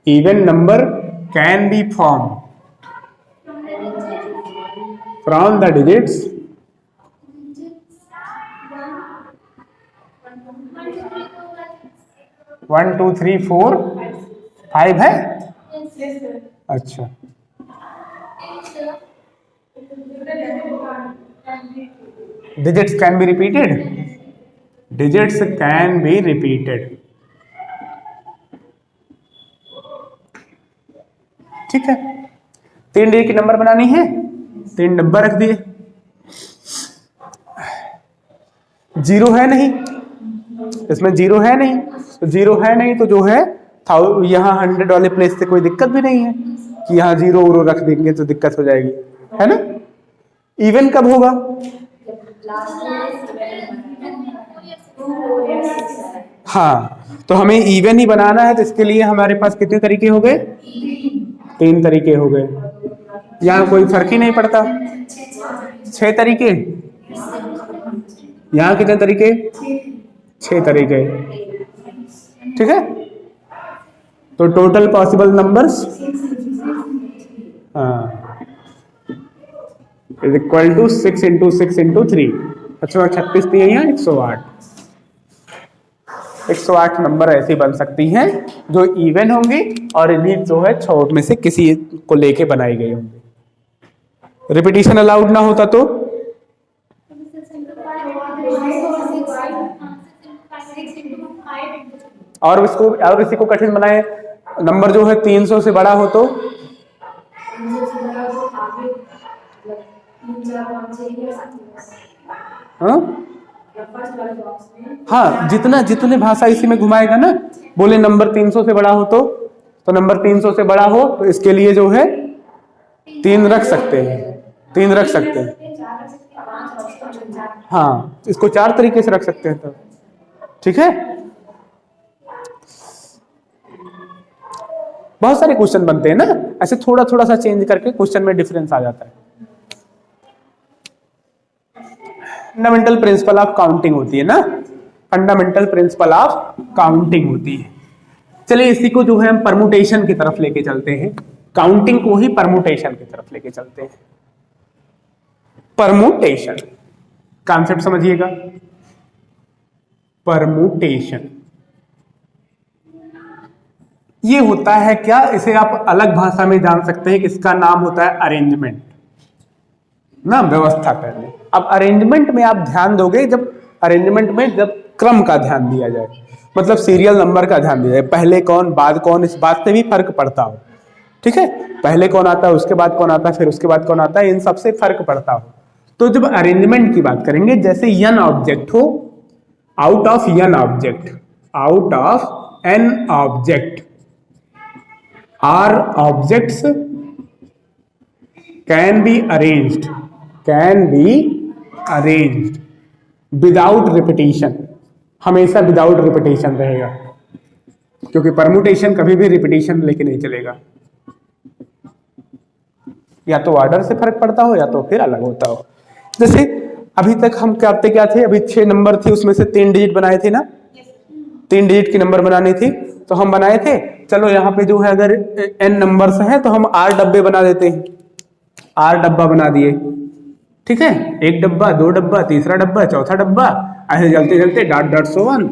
even number can be form from the digits 1 2 3 4 5 है। अच्छा, डिजिट्स कैन बी रिपीटेड। ठीक है, 3 डिजिट की नंबर बनानी है, 3 डब्बा रख दिए। 0 है नहीं, इसमें 0 है नहीं, तो 0 है नहीं तो जो है यहाँ 100 वाले प्लेस से कोई दिक्कत भी नहीं है कि यहाँ 0 उरो रख देंगे तो दिक्कत हो जाएगी, है ना। इवन कब होगा? हाँ, तो हमें इवन ही बनाना है तो इसके लिए हमारे पास कितने तरीके हो गए? 3 तरीके हो गए। यहाँ कोई फर्क ही नहीं पड़ता। 6 तरीके। यहाँ कितने तरीके? 6 तरीके। ठीक है, तो total possible numbers is equal to 6 into 6 into 3, 36 दिए हैं 108 नंबर ऐसी बन सकती हैं जो इवन होंगी और इन्हीं जो है 6 में से किसी को लेके बनाई गई होंगी। रिपीटिशन अलाउड ना होता तो और इसी को कठिन बनाए, नंबर जो है 300 से बड़ा हो तो हाँ, जितने भाषा इसी में घुमाएगा ना, बोले नंबर 300 से बड़ा हो तो नंबर 300 से बड़ा हो तो इसके लिए जो है 3 रख सकते हैं, 3 रख सकते हैं। हाँ, इसको 4 तरीके से रख सकते हैं तो ठीक है। बहुत सारे क्वेश्चन बनते हैं ना ऐसे, थोड़ा थोड़ा सा चेंज करके क्वेश्चन में डिफरेंस आ जाता है। फंडामेंटल प्रिंसिपल ऑफ काउंटिंग होती है ना, फंडामेंटल प्रिंसिपल ऑफ काउंटिंग होती है। चलिए इसी को जो है हम परमुटेशन की तरफ लेके चलते हैं, काउंटिंग को ही परमुटेशन की तरफ लेके चलते हैं। परमुटेशन कॉन्सेप्ट समझिएगा। परमुटेशन ये होता है क्या, इसे आप अलग भाषा में जान सकते हैं, इसका नाम होता है अरेंजमेंट ना, व्यवस्था करने। अब अरेंजमेंट में आप ध्यान दोगे, जब अरेंजमेंट में जब क्रम का ध्यान दिया जाए, मतलब सीरियल नंबर का ध्यान दिया जाए, पहले कौन बाद कौन, इस बात से भी फर्क पड़ता हो, ठीक है, पहले कौन आता है उसके बाद कौन आता है फिर उसके बाद कौन आता है, इन सबसे फर्क पड़ता हो। तो जब अरेंजमेंट की बात करेंगे, जैसे n ऑब्जेक्ट हो, out of n object, out of n object r objects can be arranged without repetition, हमेशा विदाउट रिपीटिशन रहेगा, क्योंकि परमुटेशन कभी भी रिपीटिशन लेके नहीं चलेगा, या तो ऑर्डर से फर्क पड़ता हो या तो फिर अलग होता हो। जैसे अभी तक हम करते क्या थे, अभी 6 नंबर थे, उसमें से 3 डिजिट बनाए थे ना, 3 डिजिट की नंबर बनानी थी तो हम बनाए थे। चलो यहाँ पे जो है अगर n नंबर्स हैं तो हम r डब्बे बना देते हैं, r डब्बा बना दिए, ठीक है, 1 डब्बा 2 डब्बा, तीसरा डब्बा, चौथा डब्बा, ऐसे चलते चलते dot dot so one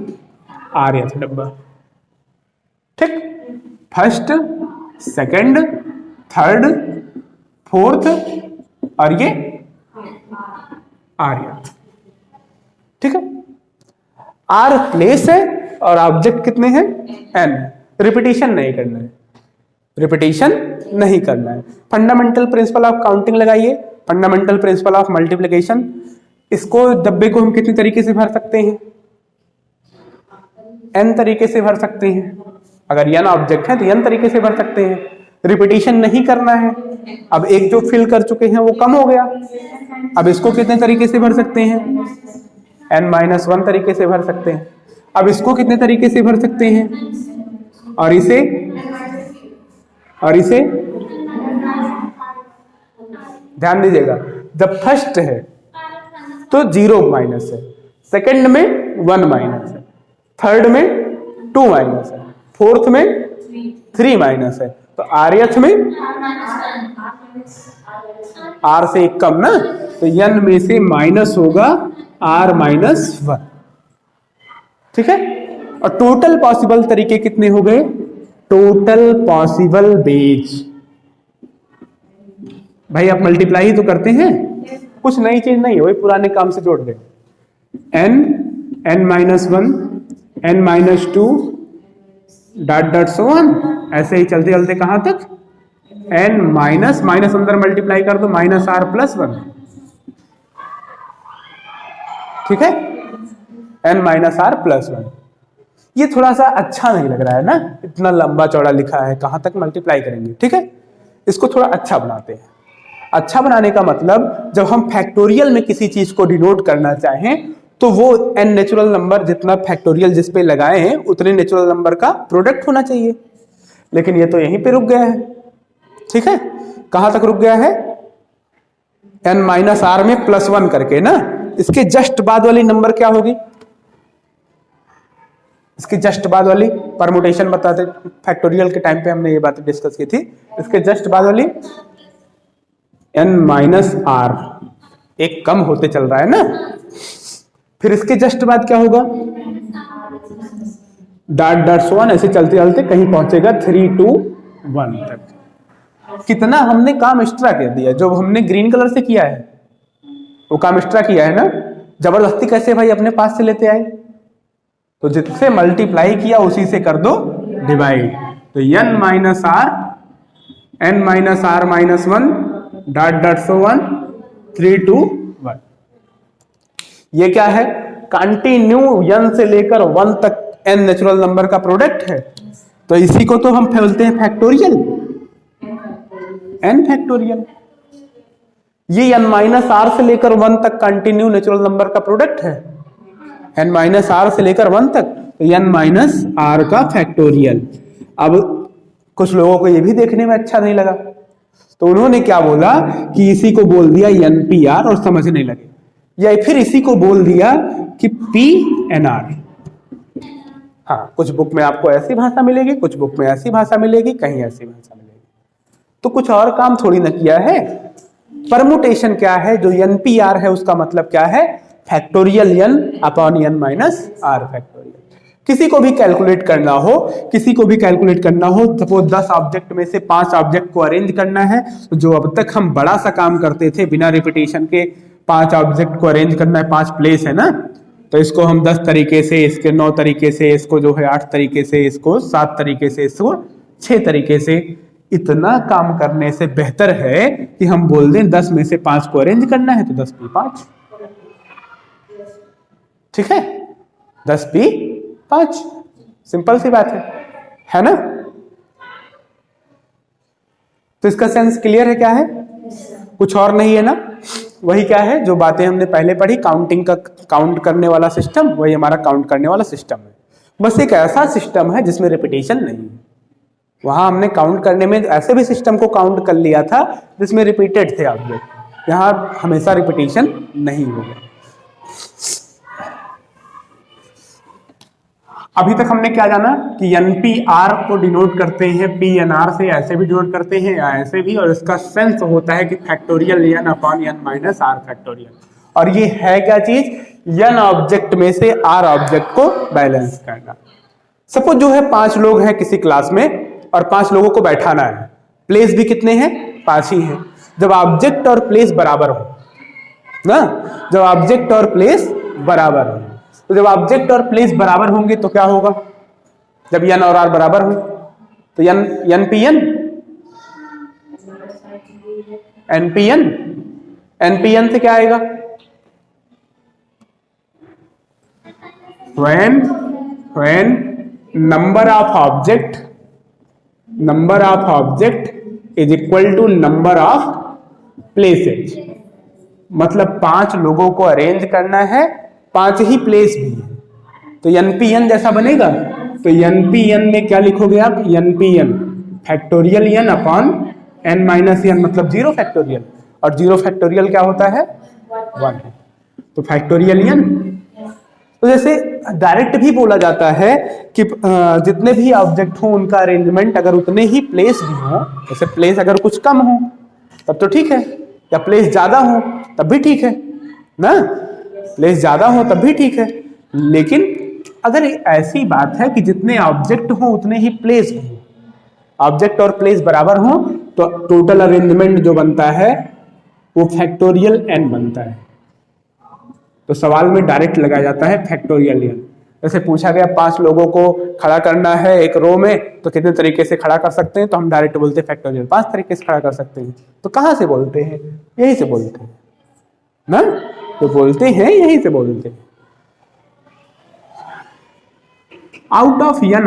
r डब्बा, ठीक, फर्स्ट सेकंड थर्ड फोर्थ और ये आर्यथ, ठीक है। आर प्लेस है और ऑब्जेक्ट कितने हैं n, रिपीटिशन नहीं करना है, रिपीटिशन नहीं करना है। फंडामेंटल प्रिंसिपल ऑफ काउंटिंग लगाइए, फंडामेंटल प्रिंसिपल ऑफ मल्टीप्लिकेशन, इसको डब्बे को हम कितने तरीके से भर सकते हैं, n तरीके से भर सकते हैं, अगर n ऑब्जेक्ट है तो n तरीके से भर सकते हैं, रिपीटिशन नहीं करना है। अब एक जो फिल कर चुके हैं वो कम हो गया, अब इसको कितने तरीके से भर सकते हैं, n-1 तरीके से भर सकते हैं। अब इसको कितने तरीके से भर सकते हैं, और इसे ध्यान दीजिएगा, जब फर्स्ट है तो 0 माइनस है, सेकंड में 1 माइनस है, थर्ड में 2 माइनस है, फोर्थ में 3 माइनस है, तो आर्यथ में r से एक कम ना, तो n में से माइनस होगा r-1, ठीक है। और टोटल पॉसिबल तरीके कितने हो गए, टोटल पॉसिबल बेज, भाई आप मल्टीप्लाई ही तो करते हैं, कुछ नई चीज नहीं है, वही पुराने काम से जोड़ दे, n-1 n-2 dot dot so one, ऐसे ही चलते चलते कहां तक, n माइनस माइनस अंदर मल्टीप्लाई कर दो, -r+1, ठीक है, n-r+1। ये थोड़ा सा अच्छा नहीं लग रहा है ना, इतना लंबा चौड़ा लिखा है, कहां तक मल्टीप्लाई करेंगे, ठीक है, इसको थोड़ा अच्छा बनाते हैं। अच्छा बनाने का मतलब, जब हम फैक्टोरियल में किसी चीज को डिनोट करना चाहें तो वो n नेचुरल नंबर जितना फैक्टोरियल जिस पे लगाए हैं उतने नेचुरल नंबर का प्रोडक्ट होना चाहिए, लेकिन ये तो यहीं पे रुक गया है, ठीक है, कहां तक रुक गया है, n-r में +1 करके ना, इसके जस्ट बाद वाली नंबर क्या होगी, इसके जस्ट बाद वाली परमुटेशन बताते, फैक्टोरियल के टाइम पे हमने ये बातें डिस्कस की थी। इसके जस्ट बाद वाली n माइनस आर, एक कम होते चल रहा है ना। फिर इसके जस्ट बाद क्या होगा, डॉट डॉट सो ऑन, ऐसे चलते चलते कहीं पहुंचेगा 3 to 1 तक। कितना हमने काम एक्स्ट्रा कर दिया, जो हमने ग्रीन कलर से किया है वो काम एक्स्ट्रा किया है ना। जबरदस्ती कैसे भाई अपने पास से लेते आए, तो जिससे मल्टीप्लाई किया उसी से कर दो डिवाइड। तो n minus r, n minus r minus 1 dot dot so on 3 to 1। ये क्या है, कंटिन्यू n से लेकर 1 तक n नेचुरल नंबर का प्रोडक्ट है। तो इसी को तो हम बोलते हैं फैक्टोरियल, n फैक्टोरियल। ये n माइनस आर से लेकर 1 तक कंटिन्यू नेचुरल नंबर का प्रोडक्ट है, n माइनस आर से लेकर 1 तक, तो n माइनस आर का फैक्टोरियल। अब कुछ लोगों को ये भी देखने में अच्छा नहीं लगा, तो उन्होंने क्या बोला कि इसी को बोल दिया NPR और समझने लगे, या फिर इसी को बोल दिया कि PNR। हाँ, कुछ बुक में आपको ऐसी भाषा मिलेगी, कुछ बुक में ऐसी भाषा मिलेगी, कहीं ऐसी भाषा मिलेगी। तो कुछ और काम थोड़ी ना किया है। परमुटेशन क्या है, जो NPR है उसका मतलब क्या है, factorial n upon n minus r factorial. किसी को भी कैलकुलेट करना हो, किसी को भी कैलकुलेट करना हो, सपोज 10 ऑब्जेक्ट में से 5 ऑब्जेक्ट को अरेंज करना है, तो जो अब तक हम बड़ा सा काम करते थे बिना रिपीटेशन के, 5 ऑब्जेक्ट को अरेंज करना है, 5 प्लेस है ना, तो इसको हम 10 तरीके से, इसके 9 तरीके से, इसको जो है 8 तरीके से, इसको 7 तरीके से, इसको 6 तरीके से। इतना काम करने से बेहतर है कि हम बोल दें 10 में से 5 को अरेंज करना है, तो 10 p 5, ठीक है, 10 p 5, सिंपल सी बात है ना। तो इसका सेंस क्लियर है, क्या है, कुछ और नहीं है ना। वही क्या है, जो बातें हमने पहले पढ़ी, काउंटिंग का, काउंट करने वाला सिस्टम, वही हमारा काउंट करने वाला सिस्टम है। बस एक ऐसा सिस्टम है जिसमें रिपीटेशन नहीं है। वहां हमने काउंट करने में ऐसे भी सिस्टम को काउंट कर लिया था जिसमें रिपीटेड थे ऑब्जेक्ट, यहां हमेशा रिपीटेशन नहीं होगा। अभी तक हमने क्या जाना कि NPR को डिनोट करते हैं PNR से, ऐसे भी डिनोट करते हैं या ऐसे भी, और इसका सेंस होता है कि factorial n upon n minus r factorial. और ये है क्या चीज, n ऑब्जेक्ट में से r ऑब्जेक्ट को बैलेंस करना। सपोज जो है 5 लोग हैं किसी क्लास में और 5 लोगों को बैठाना है, प्लेस भी कितने हैं, 5 ही हैं। जब ऑब्जेक्ट और प्लेस बराबर हो ना, जब ऑब्जेक्ट और प्लेस बराबर हो, तो जब ऑब्जेक्ट और प्लेस बराबर होंगे तो क्या होगा, जब n और r बराबर हो तो NPN से क्या आएगा, when number of object is equal to number of places। मतलब 5 लोगों को अरेंज करना है, 5 ही प्लेस भी है, तो NPN जैसा बनेगा। तो NPN में क्या लिखोगे आप, NPN factorial n upon n minus n, मतलब 0 फैक्टोरियल, और 0 फैक्टोरियल क्या होता है, 1 है, तो फैक्टोरियल n। तो जैसे डायरेक्ट भी बोला जाता है कि जितने भी ऑब्जेक्ट हो उनका अरेंजमेंट अगर उतने ही प्लेस भी हो, जैसे प्लेस अगर कुछ कम हो तब तो ठीक है, या प्लेस ज्यादा हो तब भी ठीक है ना, प्लेस ज्यादा हो तब भी ठीक है। लेकिन अगर ऐसी बात है कि जितने ऑब्जेक्ट हो उतने ही प्लेस हो, ऑब्जेक्ट और प्लेस बराबर हो, तो टोटल अरेंजमेंट जो बनता है वो फैक्टोरियल n बनता है। तो सवाल में डायरेक्ट लगाया जाता है फैक्टोरियल n। जैसे पूछा गया 5 लोगों को खड़ा करना है एक रो में, तो कितने तरीके से खड़ा कर सकते हैं, तो हम डायरेक्ट बोलते हैं फैक्टोरियल 5 तरीके से खड़ा कर सकते हैं। तो कहां से बोलते हैं, यही से बोलते हैं ना, तो बोलते हैं यही से बोलते हैं। out of n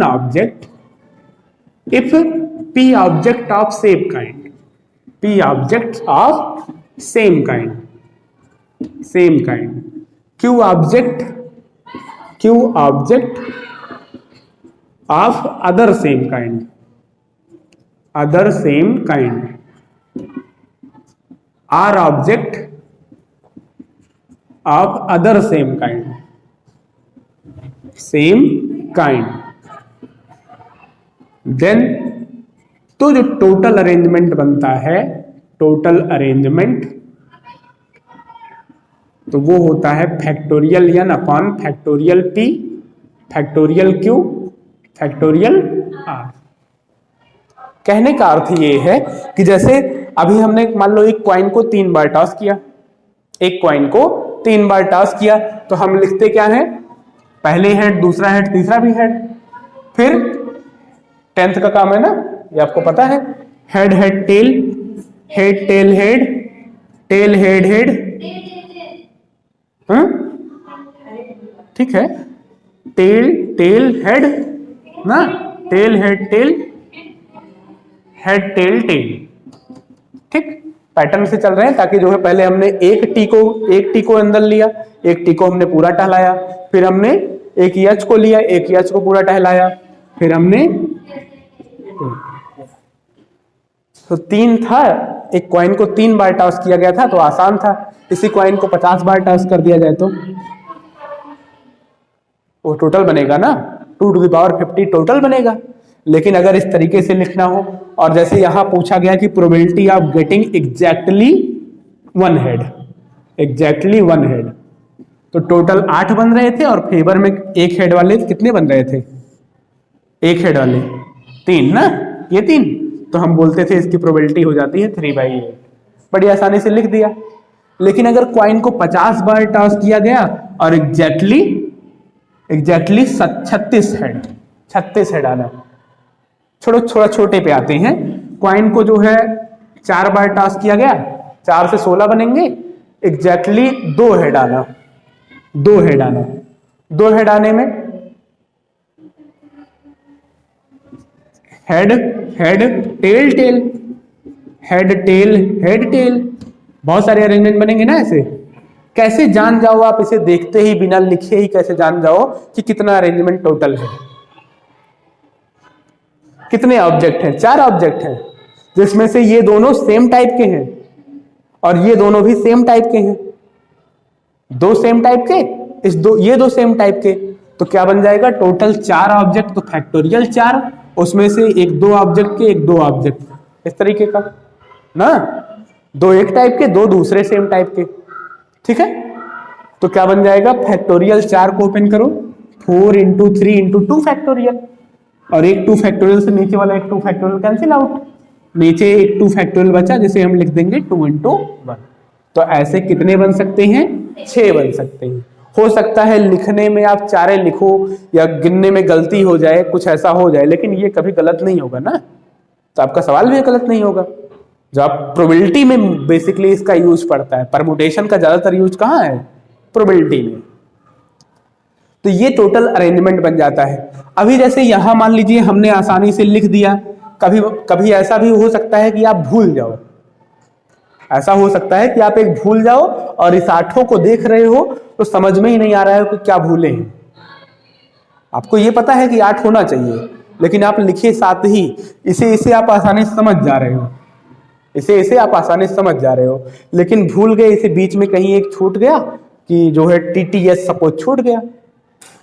object if p object of same kind, p objects of same kind, q object of other same kind, r object of other same kind, same kind. Then तो जो टोटल अरेंजमेंट बनता है, total arrangement, तो वो होता है factorial n upon factorial p factorial q factorial r। कहने का अर्थ ये है कि जैसे अभी हमने मान लो एक कॉइन को 3 बार टॉस किया, एक कॉइन को 3 बार टॉस किया, तो हम लिखते क्या है, पहले हेड, दूसरा हेड, तीसरा भी हेड। फिर 10th का काम है ना, ये आपको पता है, head head tail, head tail head, tail head head, ठीक है, टेल टेल हेड ना, tail head tail, head tail tail, ठीक। पैटर्न से चल रहे हैं, ताकि जो है पहले हमने एक टी को अंदर लिया, एक टी को हमने पूरा टहलाया, फिर हमने एक यच को लिया, एक यच को पूरा टहलाया, फिर हमने तो 3 था, एक कॉइन को 3 बार टॉस किया गया था तो आसान था। इसी कॉइन को 50 बार टॉस कर दिया जाए तो वो टोटल बनेगा ना, 2 to the power 50 टोटल बनेगा। लेकिन अगर इस तरीके से लिखना हो, और जैसे यहां पूछा गया कि probability of getting exactly 1 head, exactly 1 head, तो टोटल 8 बन रहे थे, और फेवर में एक हेड वाले कितने बन रहे थे, एक हेड वाले 3 ना, ये 3, तो हम बोलते थे इसकी प्रोबेबिलिटी हो जाती है 3/8। बड़ी आसानी से लिख दिया। लेकिन अगर कॉइन को 50 बार टॉस किया गया और एग्जैक्टली 36 हेड आना, थोड़ा छोटे पे आते हैं। कॉइन को जो है 4 बार टॉस किया गया, 4 से 16 बनेंगे, एग्जैक्टली 2 हेड आना, 2 हेड आना, 2 हेड आने में head head tail tail, head tail head tail, बहुत सारे अरेंजमेंट बनेंगे ना ऐसे। कैसे जान जाओ आप, इसे देखते ही बिना लिखे ही कैसे जान जाओ कि कितना अरेंजमेंट टोटल है। कितने ऑब्जेक्ट हैं, 4 ऑब्जेक्ट हैं, जिसमें से ये दोनों सेम टाइप के हैं और ये दोनों भी सेम टाइप के हैं, 2 सेम टाइप के, ये 2 सेम टाइप के, तो क्या बन जाएगा, टोटल 4 ऑब्जेक्ट, तो फैक्टोरियल 4, उसमें से एक 2 ऑब्जेक्ट के, एक 2 ऑब्जेक्ट, इस तरीके का ना, 2 एक टाइप के, 2 दूसरे सेम टाइप के, ठीक है। तो क्या बन जाएगा, फैक्टोरियल 4 को ओपन करो, 4 × 3 × 2 फैक्टोरियल, और एक 2 फैक्टोरियल से नीचे वाला एक 2 फैक्टोरियल कैंसिल आउट, नीचे एक 2 फैक्टोरियल बचा, जिसे हम लिख देंगे 2 × 1। तो ऐसे कितने बन सकते हैं, 6 बन सकते हैं। हो सकता है लिखने में आप 4 लिखो या गिनने में गलती हो जाए, कुछ ऐसा हो जाए, लेकिन ये कभी गलत नहीं होगा ना, तो आपका सवाल भी गलत नहीं होगा। जो आप प्रोबेबिलिटी में बेसिकली इसका यूज पड़ता है, परमुटेशन का ज्यादातर यूज कहाँ है, प्रोबेबिलिटी में। तो ये टोटल अरेंजमेंट बन जाता है। अभी जैसे यहां मान लीजिए हमने आसानी से लिख दिया, कभी कभी ऐसा भी हो सकता है कि आप भूल जाओ, ऐसा हो सकता है कि आप एक भूल जाओ और इस 8 को देख रहे हो तो समझ में ही नहीं आ रहा है कि क्या भूले हैं। आपको ये पता है कि 8 होना चाहिए, लेकिन आप लिखे 7 ही, इसे आप आसानी से समझ जा रहे हो, इसे आप आसानी से समझ जा रहे हो, लेकिन भूल गए, इसे बीच में कहीं एक छूट गया कि जो है TTS सपोज छूट गया,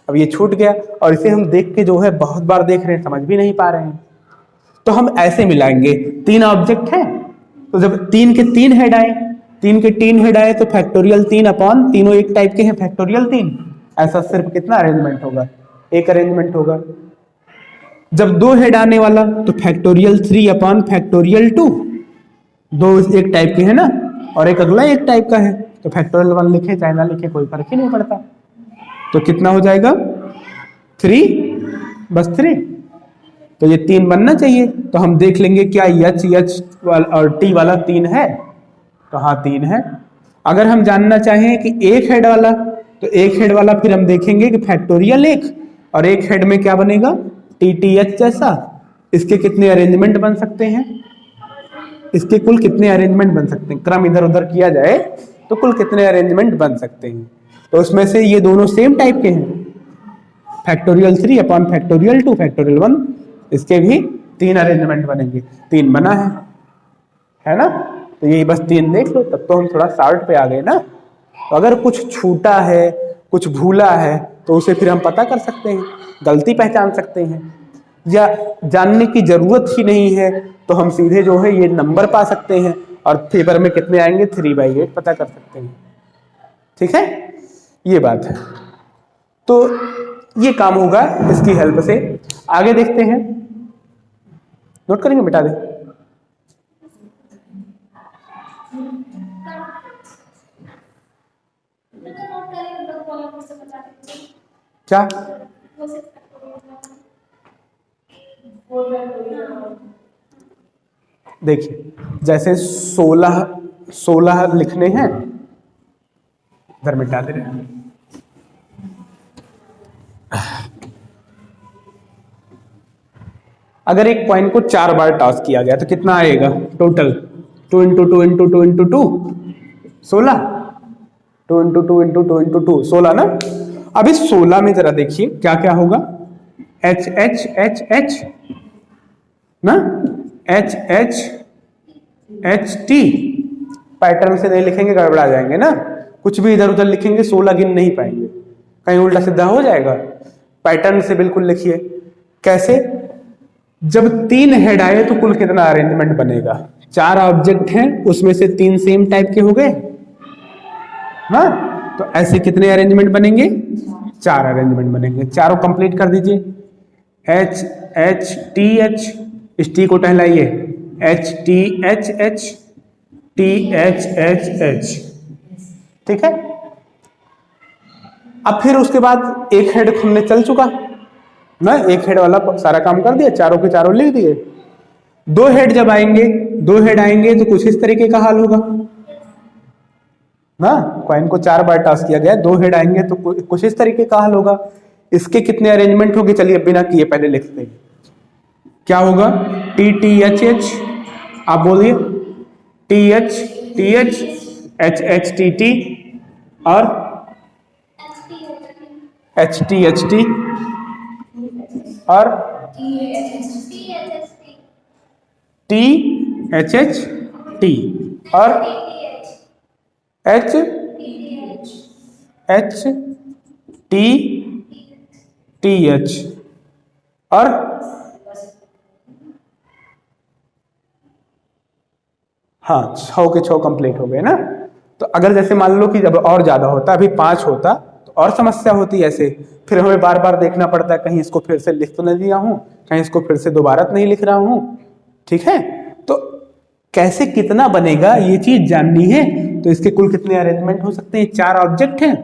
अब ये छूट गया और इसे हम देख के जो है बहुत बार देख रहे हैं, समझ भी नहीं पा रहे हैं। तो हम ऐसे मिलाएंगे, 3 ऑब्जेक्ट है, तो जब 3 के 3 हेड आए, 3 के 3 हेड आए तो फैक्टोरियल 3 अपॉन, तीनों एक टाइप के हैं, फैक्टोरियल 3, ऐसा सिर्फ कितना अरेंजमेंट होगा, एक अरेंजमेंट होगा। जब 2 हेड आने वाला तो फैक्टोरियल 3 अपॉन फैक्टोरियल 2, 2 एक टाइप के है ना, और एक अगला एक टाइप का है, तो फैक्टोरियल 1 लिखे चाहे ना लिखे कोई फर्क ही नहीं पड़ता। तो कितना हो जाएगा, 3, बस 3, तो ये 3 बनना चाहिए। तो हम देख लेंगे क्या H और T वाला 3 है, तो हाँ 3 है। अगर हम जानना चाहें कि एक हेड वाला, तो एक हेड वाला फिर हम देखेंगे कि फैक्टोरियल 1, और एक हेड में क्या बनेगा, TTH जैसा, इसके कितने अरेंजमेंट बन सकते हैं, इसके कुल कितने अरेंजमेंट बन सकते हैं, क्रम इधर उधर किया जाए तो कुल कितने अरेंजमेंट बन सकते हैं। तो उसमें से ये दोनों सेम टाइप के हैं, फैक्टोरियल 3 अपॉन फैक्टोरियल 2 फैक्टोरियल 1, इसके भी 3 अरेंजमेंट बनेंगे, 3 बना है ना। तो यही बस 3 देख लो, तब तो हम थोड़ा शॉर्ट पे आ गए ना। तो अगर कुछ छूटा है, कुछ भूला है, तो उसे फिर हम पता कर सकते हैं, गलती पहचान सकते हैं, या जानने की जरूरत ही नहीं है तो हम सीधे जो है ये नंबर पा सकते हैं और पेपर में कितने आएंगे 3/8 पता कर सकते हैं। ठीक है, ये बात है। तो ये काम होगा इसकी हेल्प से। आगे देखते हैं, नोट करेंगे, मिटा दे। क्या देखिए, जैसे 16 लिखने हैं, इधर मिटा दे रहे हैं। अगर एक पॉइंट को 4 बार टॉस किया गया तो कितना आएगा टोटल? 2 × 2 × 2 × 2 16, 2 × 2 × 2 × 2 16 ना। अब इस 16 में जरा देखिए क्या क्या होगा। H H H H ना, H H H T pattern से नहीं लिखेंगे, गड़बड़ा जाएंगे ना। कुछ भी इधर उधर लिखेंगे 16 गिन नहीं पाएंगे, कहीं उल्टा सीधा हो जाएगा। पैटर्न से बिल्कुल लिखिए। कैसे? जब 3 हेड आए तो कुल कितना अरेंजमेंट बनेगा? 4 ऑब्जेक्ट हैं, उसमें से 3 सेम टाइप के हो गए ना, तो ऐसे कितने अरेंजमेंट बनेंगे? 4 अरेंजमेंट बनेंगे। चारों कंप्लीट कर दीजिए। H H T H, इस T को टहलाइए, H T H H T H H H। ठीक है। अब फिर उसके बाद एक हेड हमने चल चुका ना, एक हेड वाला सारा काम कर दिया, चारों के चारों लिख दिए। 2 हेड जब आएंगे, 2 हेड आएंगे तो कुछ इस तरीके का हाल होगा ना। कॉइन को 4 बार टॉस किया गया, 2 हेड आएंगे तो कुछ इस तरीके का हाल होगा। इसके कितने अरेंजमेंट होंगे? चलिए बिना किए पहले लिखते हैं। क्या होगा? T T H H, आप बोलिए। T H T H, H H T T और H T H T और T H H T और H H T T H और हाँ, 6 के 6 कंप्लीट हो गए ना। तो अगर जैसे मान लो कि जब और ज्यादा होता, अभी 5 होता तो और समस्या होती ऐसे, फिर हमें बार बार देखना पड़ता है, कहीं इसको फिर से लिख तो नहीं दिया हूं, कहीं इसको फिर से दोबारा तो नहीं लिख रहा हूं। ठीक है, तो कैसे कितना बनेगा ये चीज जाननी है। तो इसके कुल कितने अरेंजमेंट हो सकते हैं? 4 ऑब्जेक्ट हैं,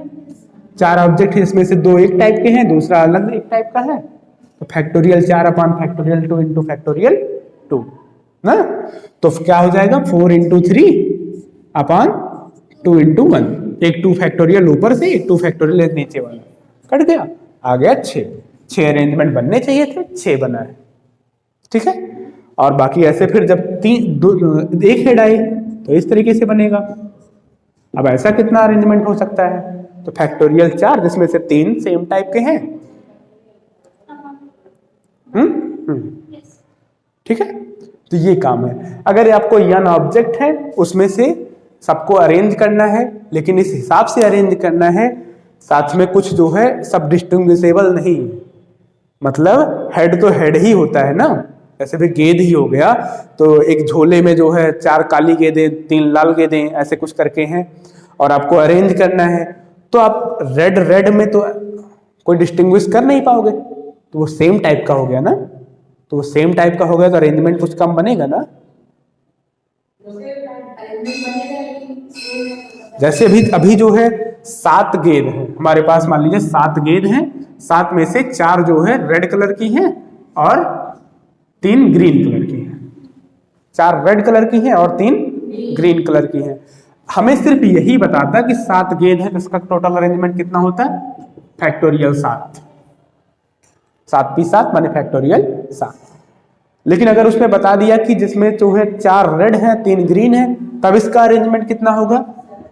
4 ऑब्जेक्ट है, इसमें से 2 एक टाइप के हैं, दूसरा अलग एक टाइप का है। तो factorial 4 upon factorial 2 into factorial 2 ना। तो क्या हो जाएगा? 4 × 3 अपॉन 2 × 1। एक 2 फैक्टोरियल ऊपर से, एक 2 फैक्टोरियल नीचे वाला कट गया, आ गया 6 अरेंजमेंट बनने चाहिए थे, 6 बना है। ठीक है, और बाकी ऐसे फिर जब 1 हेड आए तो इस तरीके से बनेगा। अब ऐसा कितना अरेंजमेंट हो सकता है? तो फैक्टोरियल 4 जिसमें से 3 सेम टाइप के हैं। ठीक है, तो ये काम है। अगर आपको n ऑब्जेक्ट है, उसमें से सबको अरेंज करना है, लेकिन इस हिसाब से अरेंज करना है, साथ में कुछ जो है सब डिस्टिंग्विशेबल नहीं, मतलब हेड तो हेड ही होता है ना। ऐसे भी गेंद ही हो गया, तो एक झोले में जो है 4 काली गेंदें, 3 लाल गेंदें, ऐसे कुछ करके हैं, और आपको अरेंज करना है। तो आप रेड में तो कोई डिस्टिंग्विश कर नहीं पाओगे, तो वो सेम टाइप का हो गया ना। तो वो सेम टाइप का हो गया तो अरेंजमेंट कुछ कम बनेगा ना। जैसे अभी जो है 7 गेंद है हमारे पास, मान लीजिए 7 गेंद हैं, 7 में से 4 जो है रेड कलर की हैं और 3 ग्रीन कलर की हैं। 4 रेड कलर की हैं और 3 ग्रीन कलर की हैं। हमें सिर्फ यही बताता कि 7 गेंद है तो इसका टोटल अरेंजमेंट कितना होता है? फैक्टोरियल 7। 7 × 7 माने फैक्टोरियल 7। लेकिन अगर उसमें बता दिया कि जिसमें जो है 4 रेड है 3 ग्रीन है, तब इसका अरेंजमेंट कितना होगा?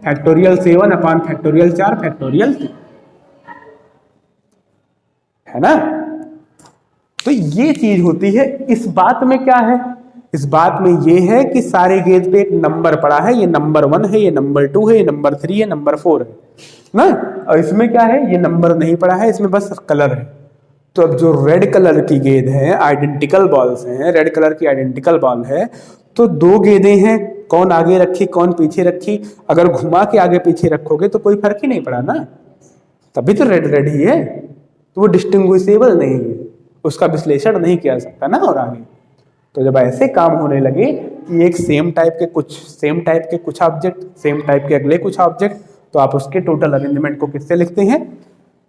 फैक्टोरियल 7 अपॉन फैक्टोरियल 4 फैक्टोरियल 3, है ना। तो ये चीज होती है। इस बात में क्या है, इस बात में ये है कि सारे गेज पे एक नंबर पड़ा है, ये नंबर 1 है, ये नंबर 2 है, ये नंबर 3 है, नंबर 4 है ना। और इसमें क्या है, ये नंबर नहीं पड़ा है, इसमें बस कलर है। तो अब जो रेड कलर की गेंद है, आइडेंटिकल बॉल्स हैं, रेड कलर की आइडेंटिकल बॉल है, तो दो गेंदें हैं, कौन आगे रखी कौन पीछे रखी, अगर घुमा के आगे पीछे रखोगे तो कोई फर्क ही नहीं पड़ा ना, तभी तो रेड रेड ही है, तो वो डिस्टिंग्विशेबल नहीं है, उसका विश्लेषण नहीं किया जा सकता ना। और आगे तो जब ऐसे काम होने लगे कि एक सेम टाइप के कुछ ऑब्जेक्ट, सेम टाइप के अगले कुछ ऑब्जेक्ट, तो आप उसके टोटल अरेंजमेंट को किससे लिखते हैं,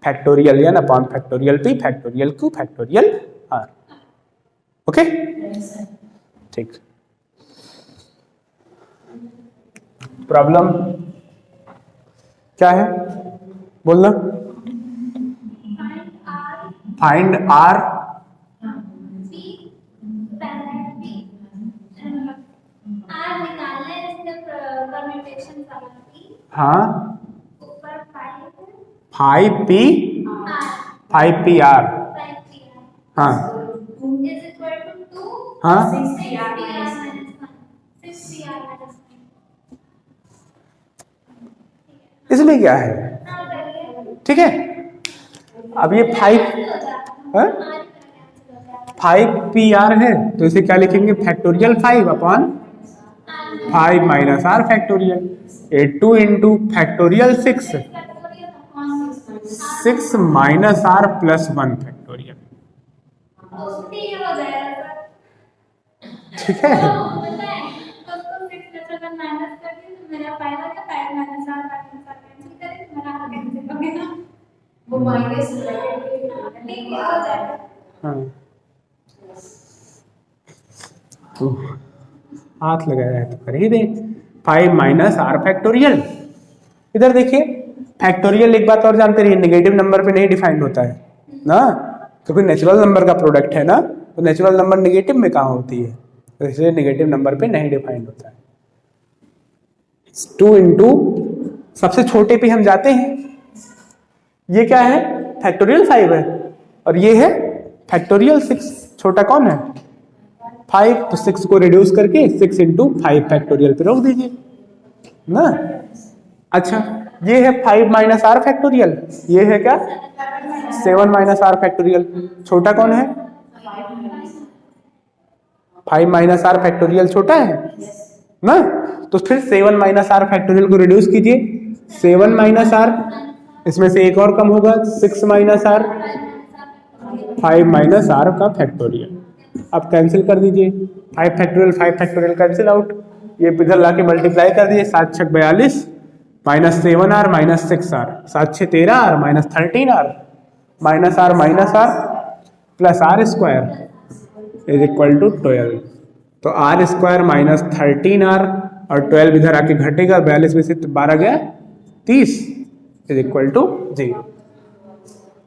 factorial N upon factorial P factorial Q factorial R. Okay, ठीक। प्रॉब्लम क्या है बोलना। फाइंड आर, हाँ, 5p आर, हाँ हाँ, इसमें क्या है, ठीक है। अब ये 5pr है, तो इसे क्या लिखेंगे, factorial 5 upon 5 minus r factorial, 2 into factorial 6 minus r plus 1 factorial, ठीक है। हाँ, तो हाथ लगाया है तो कर ही दे। 5 माइनस आर फैक्टोरियल, इधर देखिए फैक्टोरियल एक बात और जानते रहिए, नेगेटिव नंबर पे नहीं डिफाइंड होता है ना, क्योंकि नेचुरल नंबर का प्रोडक्ट है ना, तो नेचुरल नंबर नेगेटिव में कहाँ होती है, तो इसलिए नेगेटिव नंबर पे नहीं डिफाइंड होता है। 2 इंटू सबसे छोटे पे हम जाते हैं, ये क्या है, फैक्टोरियल 5 है, और ये है फैक्टोरियल 6, छोटा कौन है 5, तो 6 को रिड्यूस करके 6 इंटू 5 फैक्टोरियल पे रोक दीजिए ना। अच्छा, ये है 5 माइनस आर फैक्टोरियल, ये है क्या 7 माइनस आर फैक्टोरियल, छोटा कौन है 5 माइनस आर फैक्टोरियल छोटा है ना। तो फिर 7 माइनस आर फैक्टोरियल को रिड्यूस कीजिए, 7 माइनस आर, इसमें से एक और कम होगा 6 माइनस आर, 5 माइनस आर का फैक्टोरियल, आप कैंसिल कर दीजिए, 5 फैक्टोरियल कैंसिल आउट, ये इधर लाके मल्टीप्लाई कर दीजिए, 7 छक 42 माइनस 7 आर माइनस 6 आर, 7 छः 13 r minus 13 r minus r plus r square is equal to 12। तो आर स्क्वायर माइनस 13 आर और 12 इधर आके घटेगा, 42 में से 12 गया 30 इज इक्वल टू 0।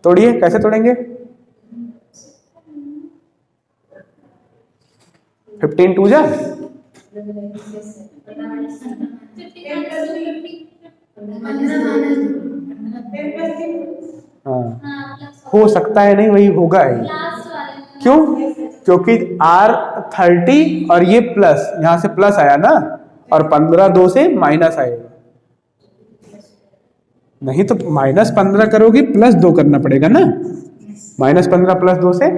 तोड़िए, कैसे तोड़ेंगे, 15 2 जा, हाँ हो सकता है, नहीं वही होगा ही, क्यों, क्योंकि R 30 और ये प्लस, यहां से प्लस आया ना, और 15 2 से माइनस आएगा, नहीं तो माइनस 15 करोगे प्लस 2 करना पड़ेगा ना, माइनस 15 प्लस 2 से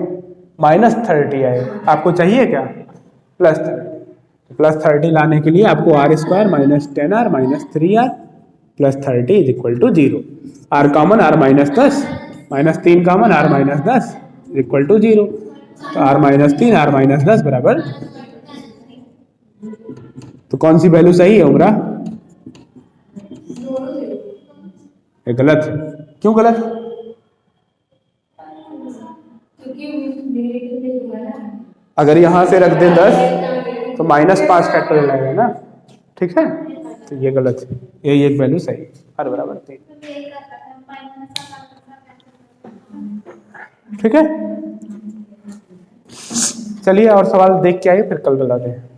माइनस 30 आएगा, आपको चाहिए क्या प्लस 30, प्लस 30 लाने के लिए आपको r square minus 10 r minus 3 r plus 30 is equal to 0, r common r minus 10 minus 3 common r minus 10 is equal to 0, तो आर माइनस 3 आर माइनस 10 बराबर, तो कौन सी वैल्यू सही है उमरा, ये गलत, क्यों गलत, अगर यहां से रख दें 10 तो माइनस 5 फैक्टोरियल आएगा ना, ठीक है, तो ये गलत है, यही एक वैल्यू सही, हर बराबर 3, ठीक है। चलिए और सवाल देख के आइए, फिर कल बताते हैं।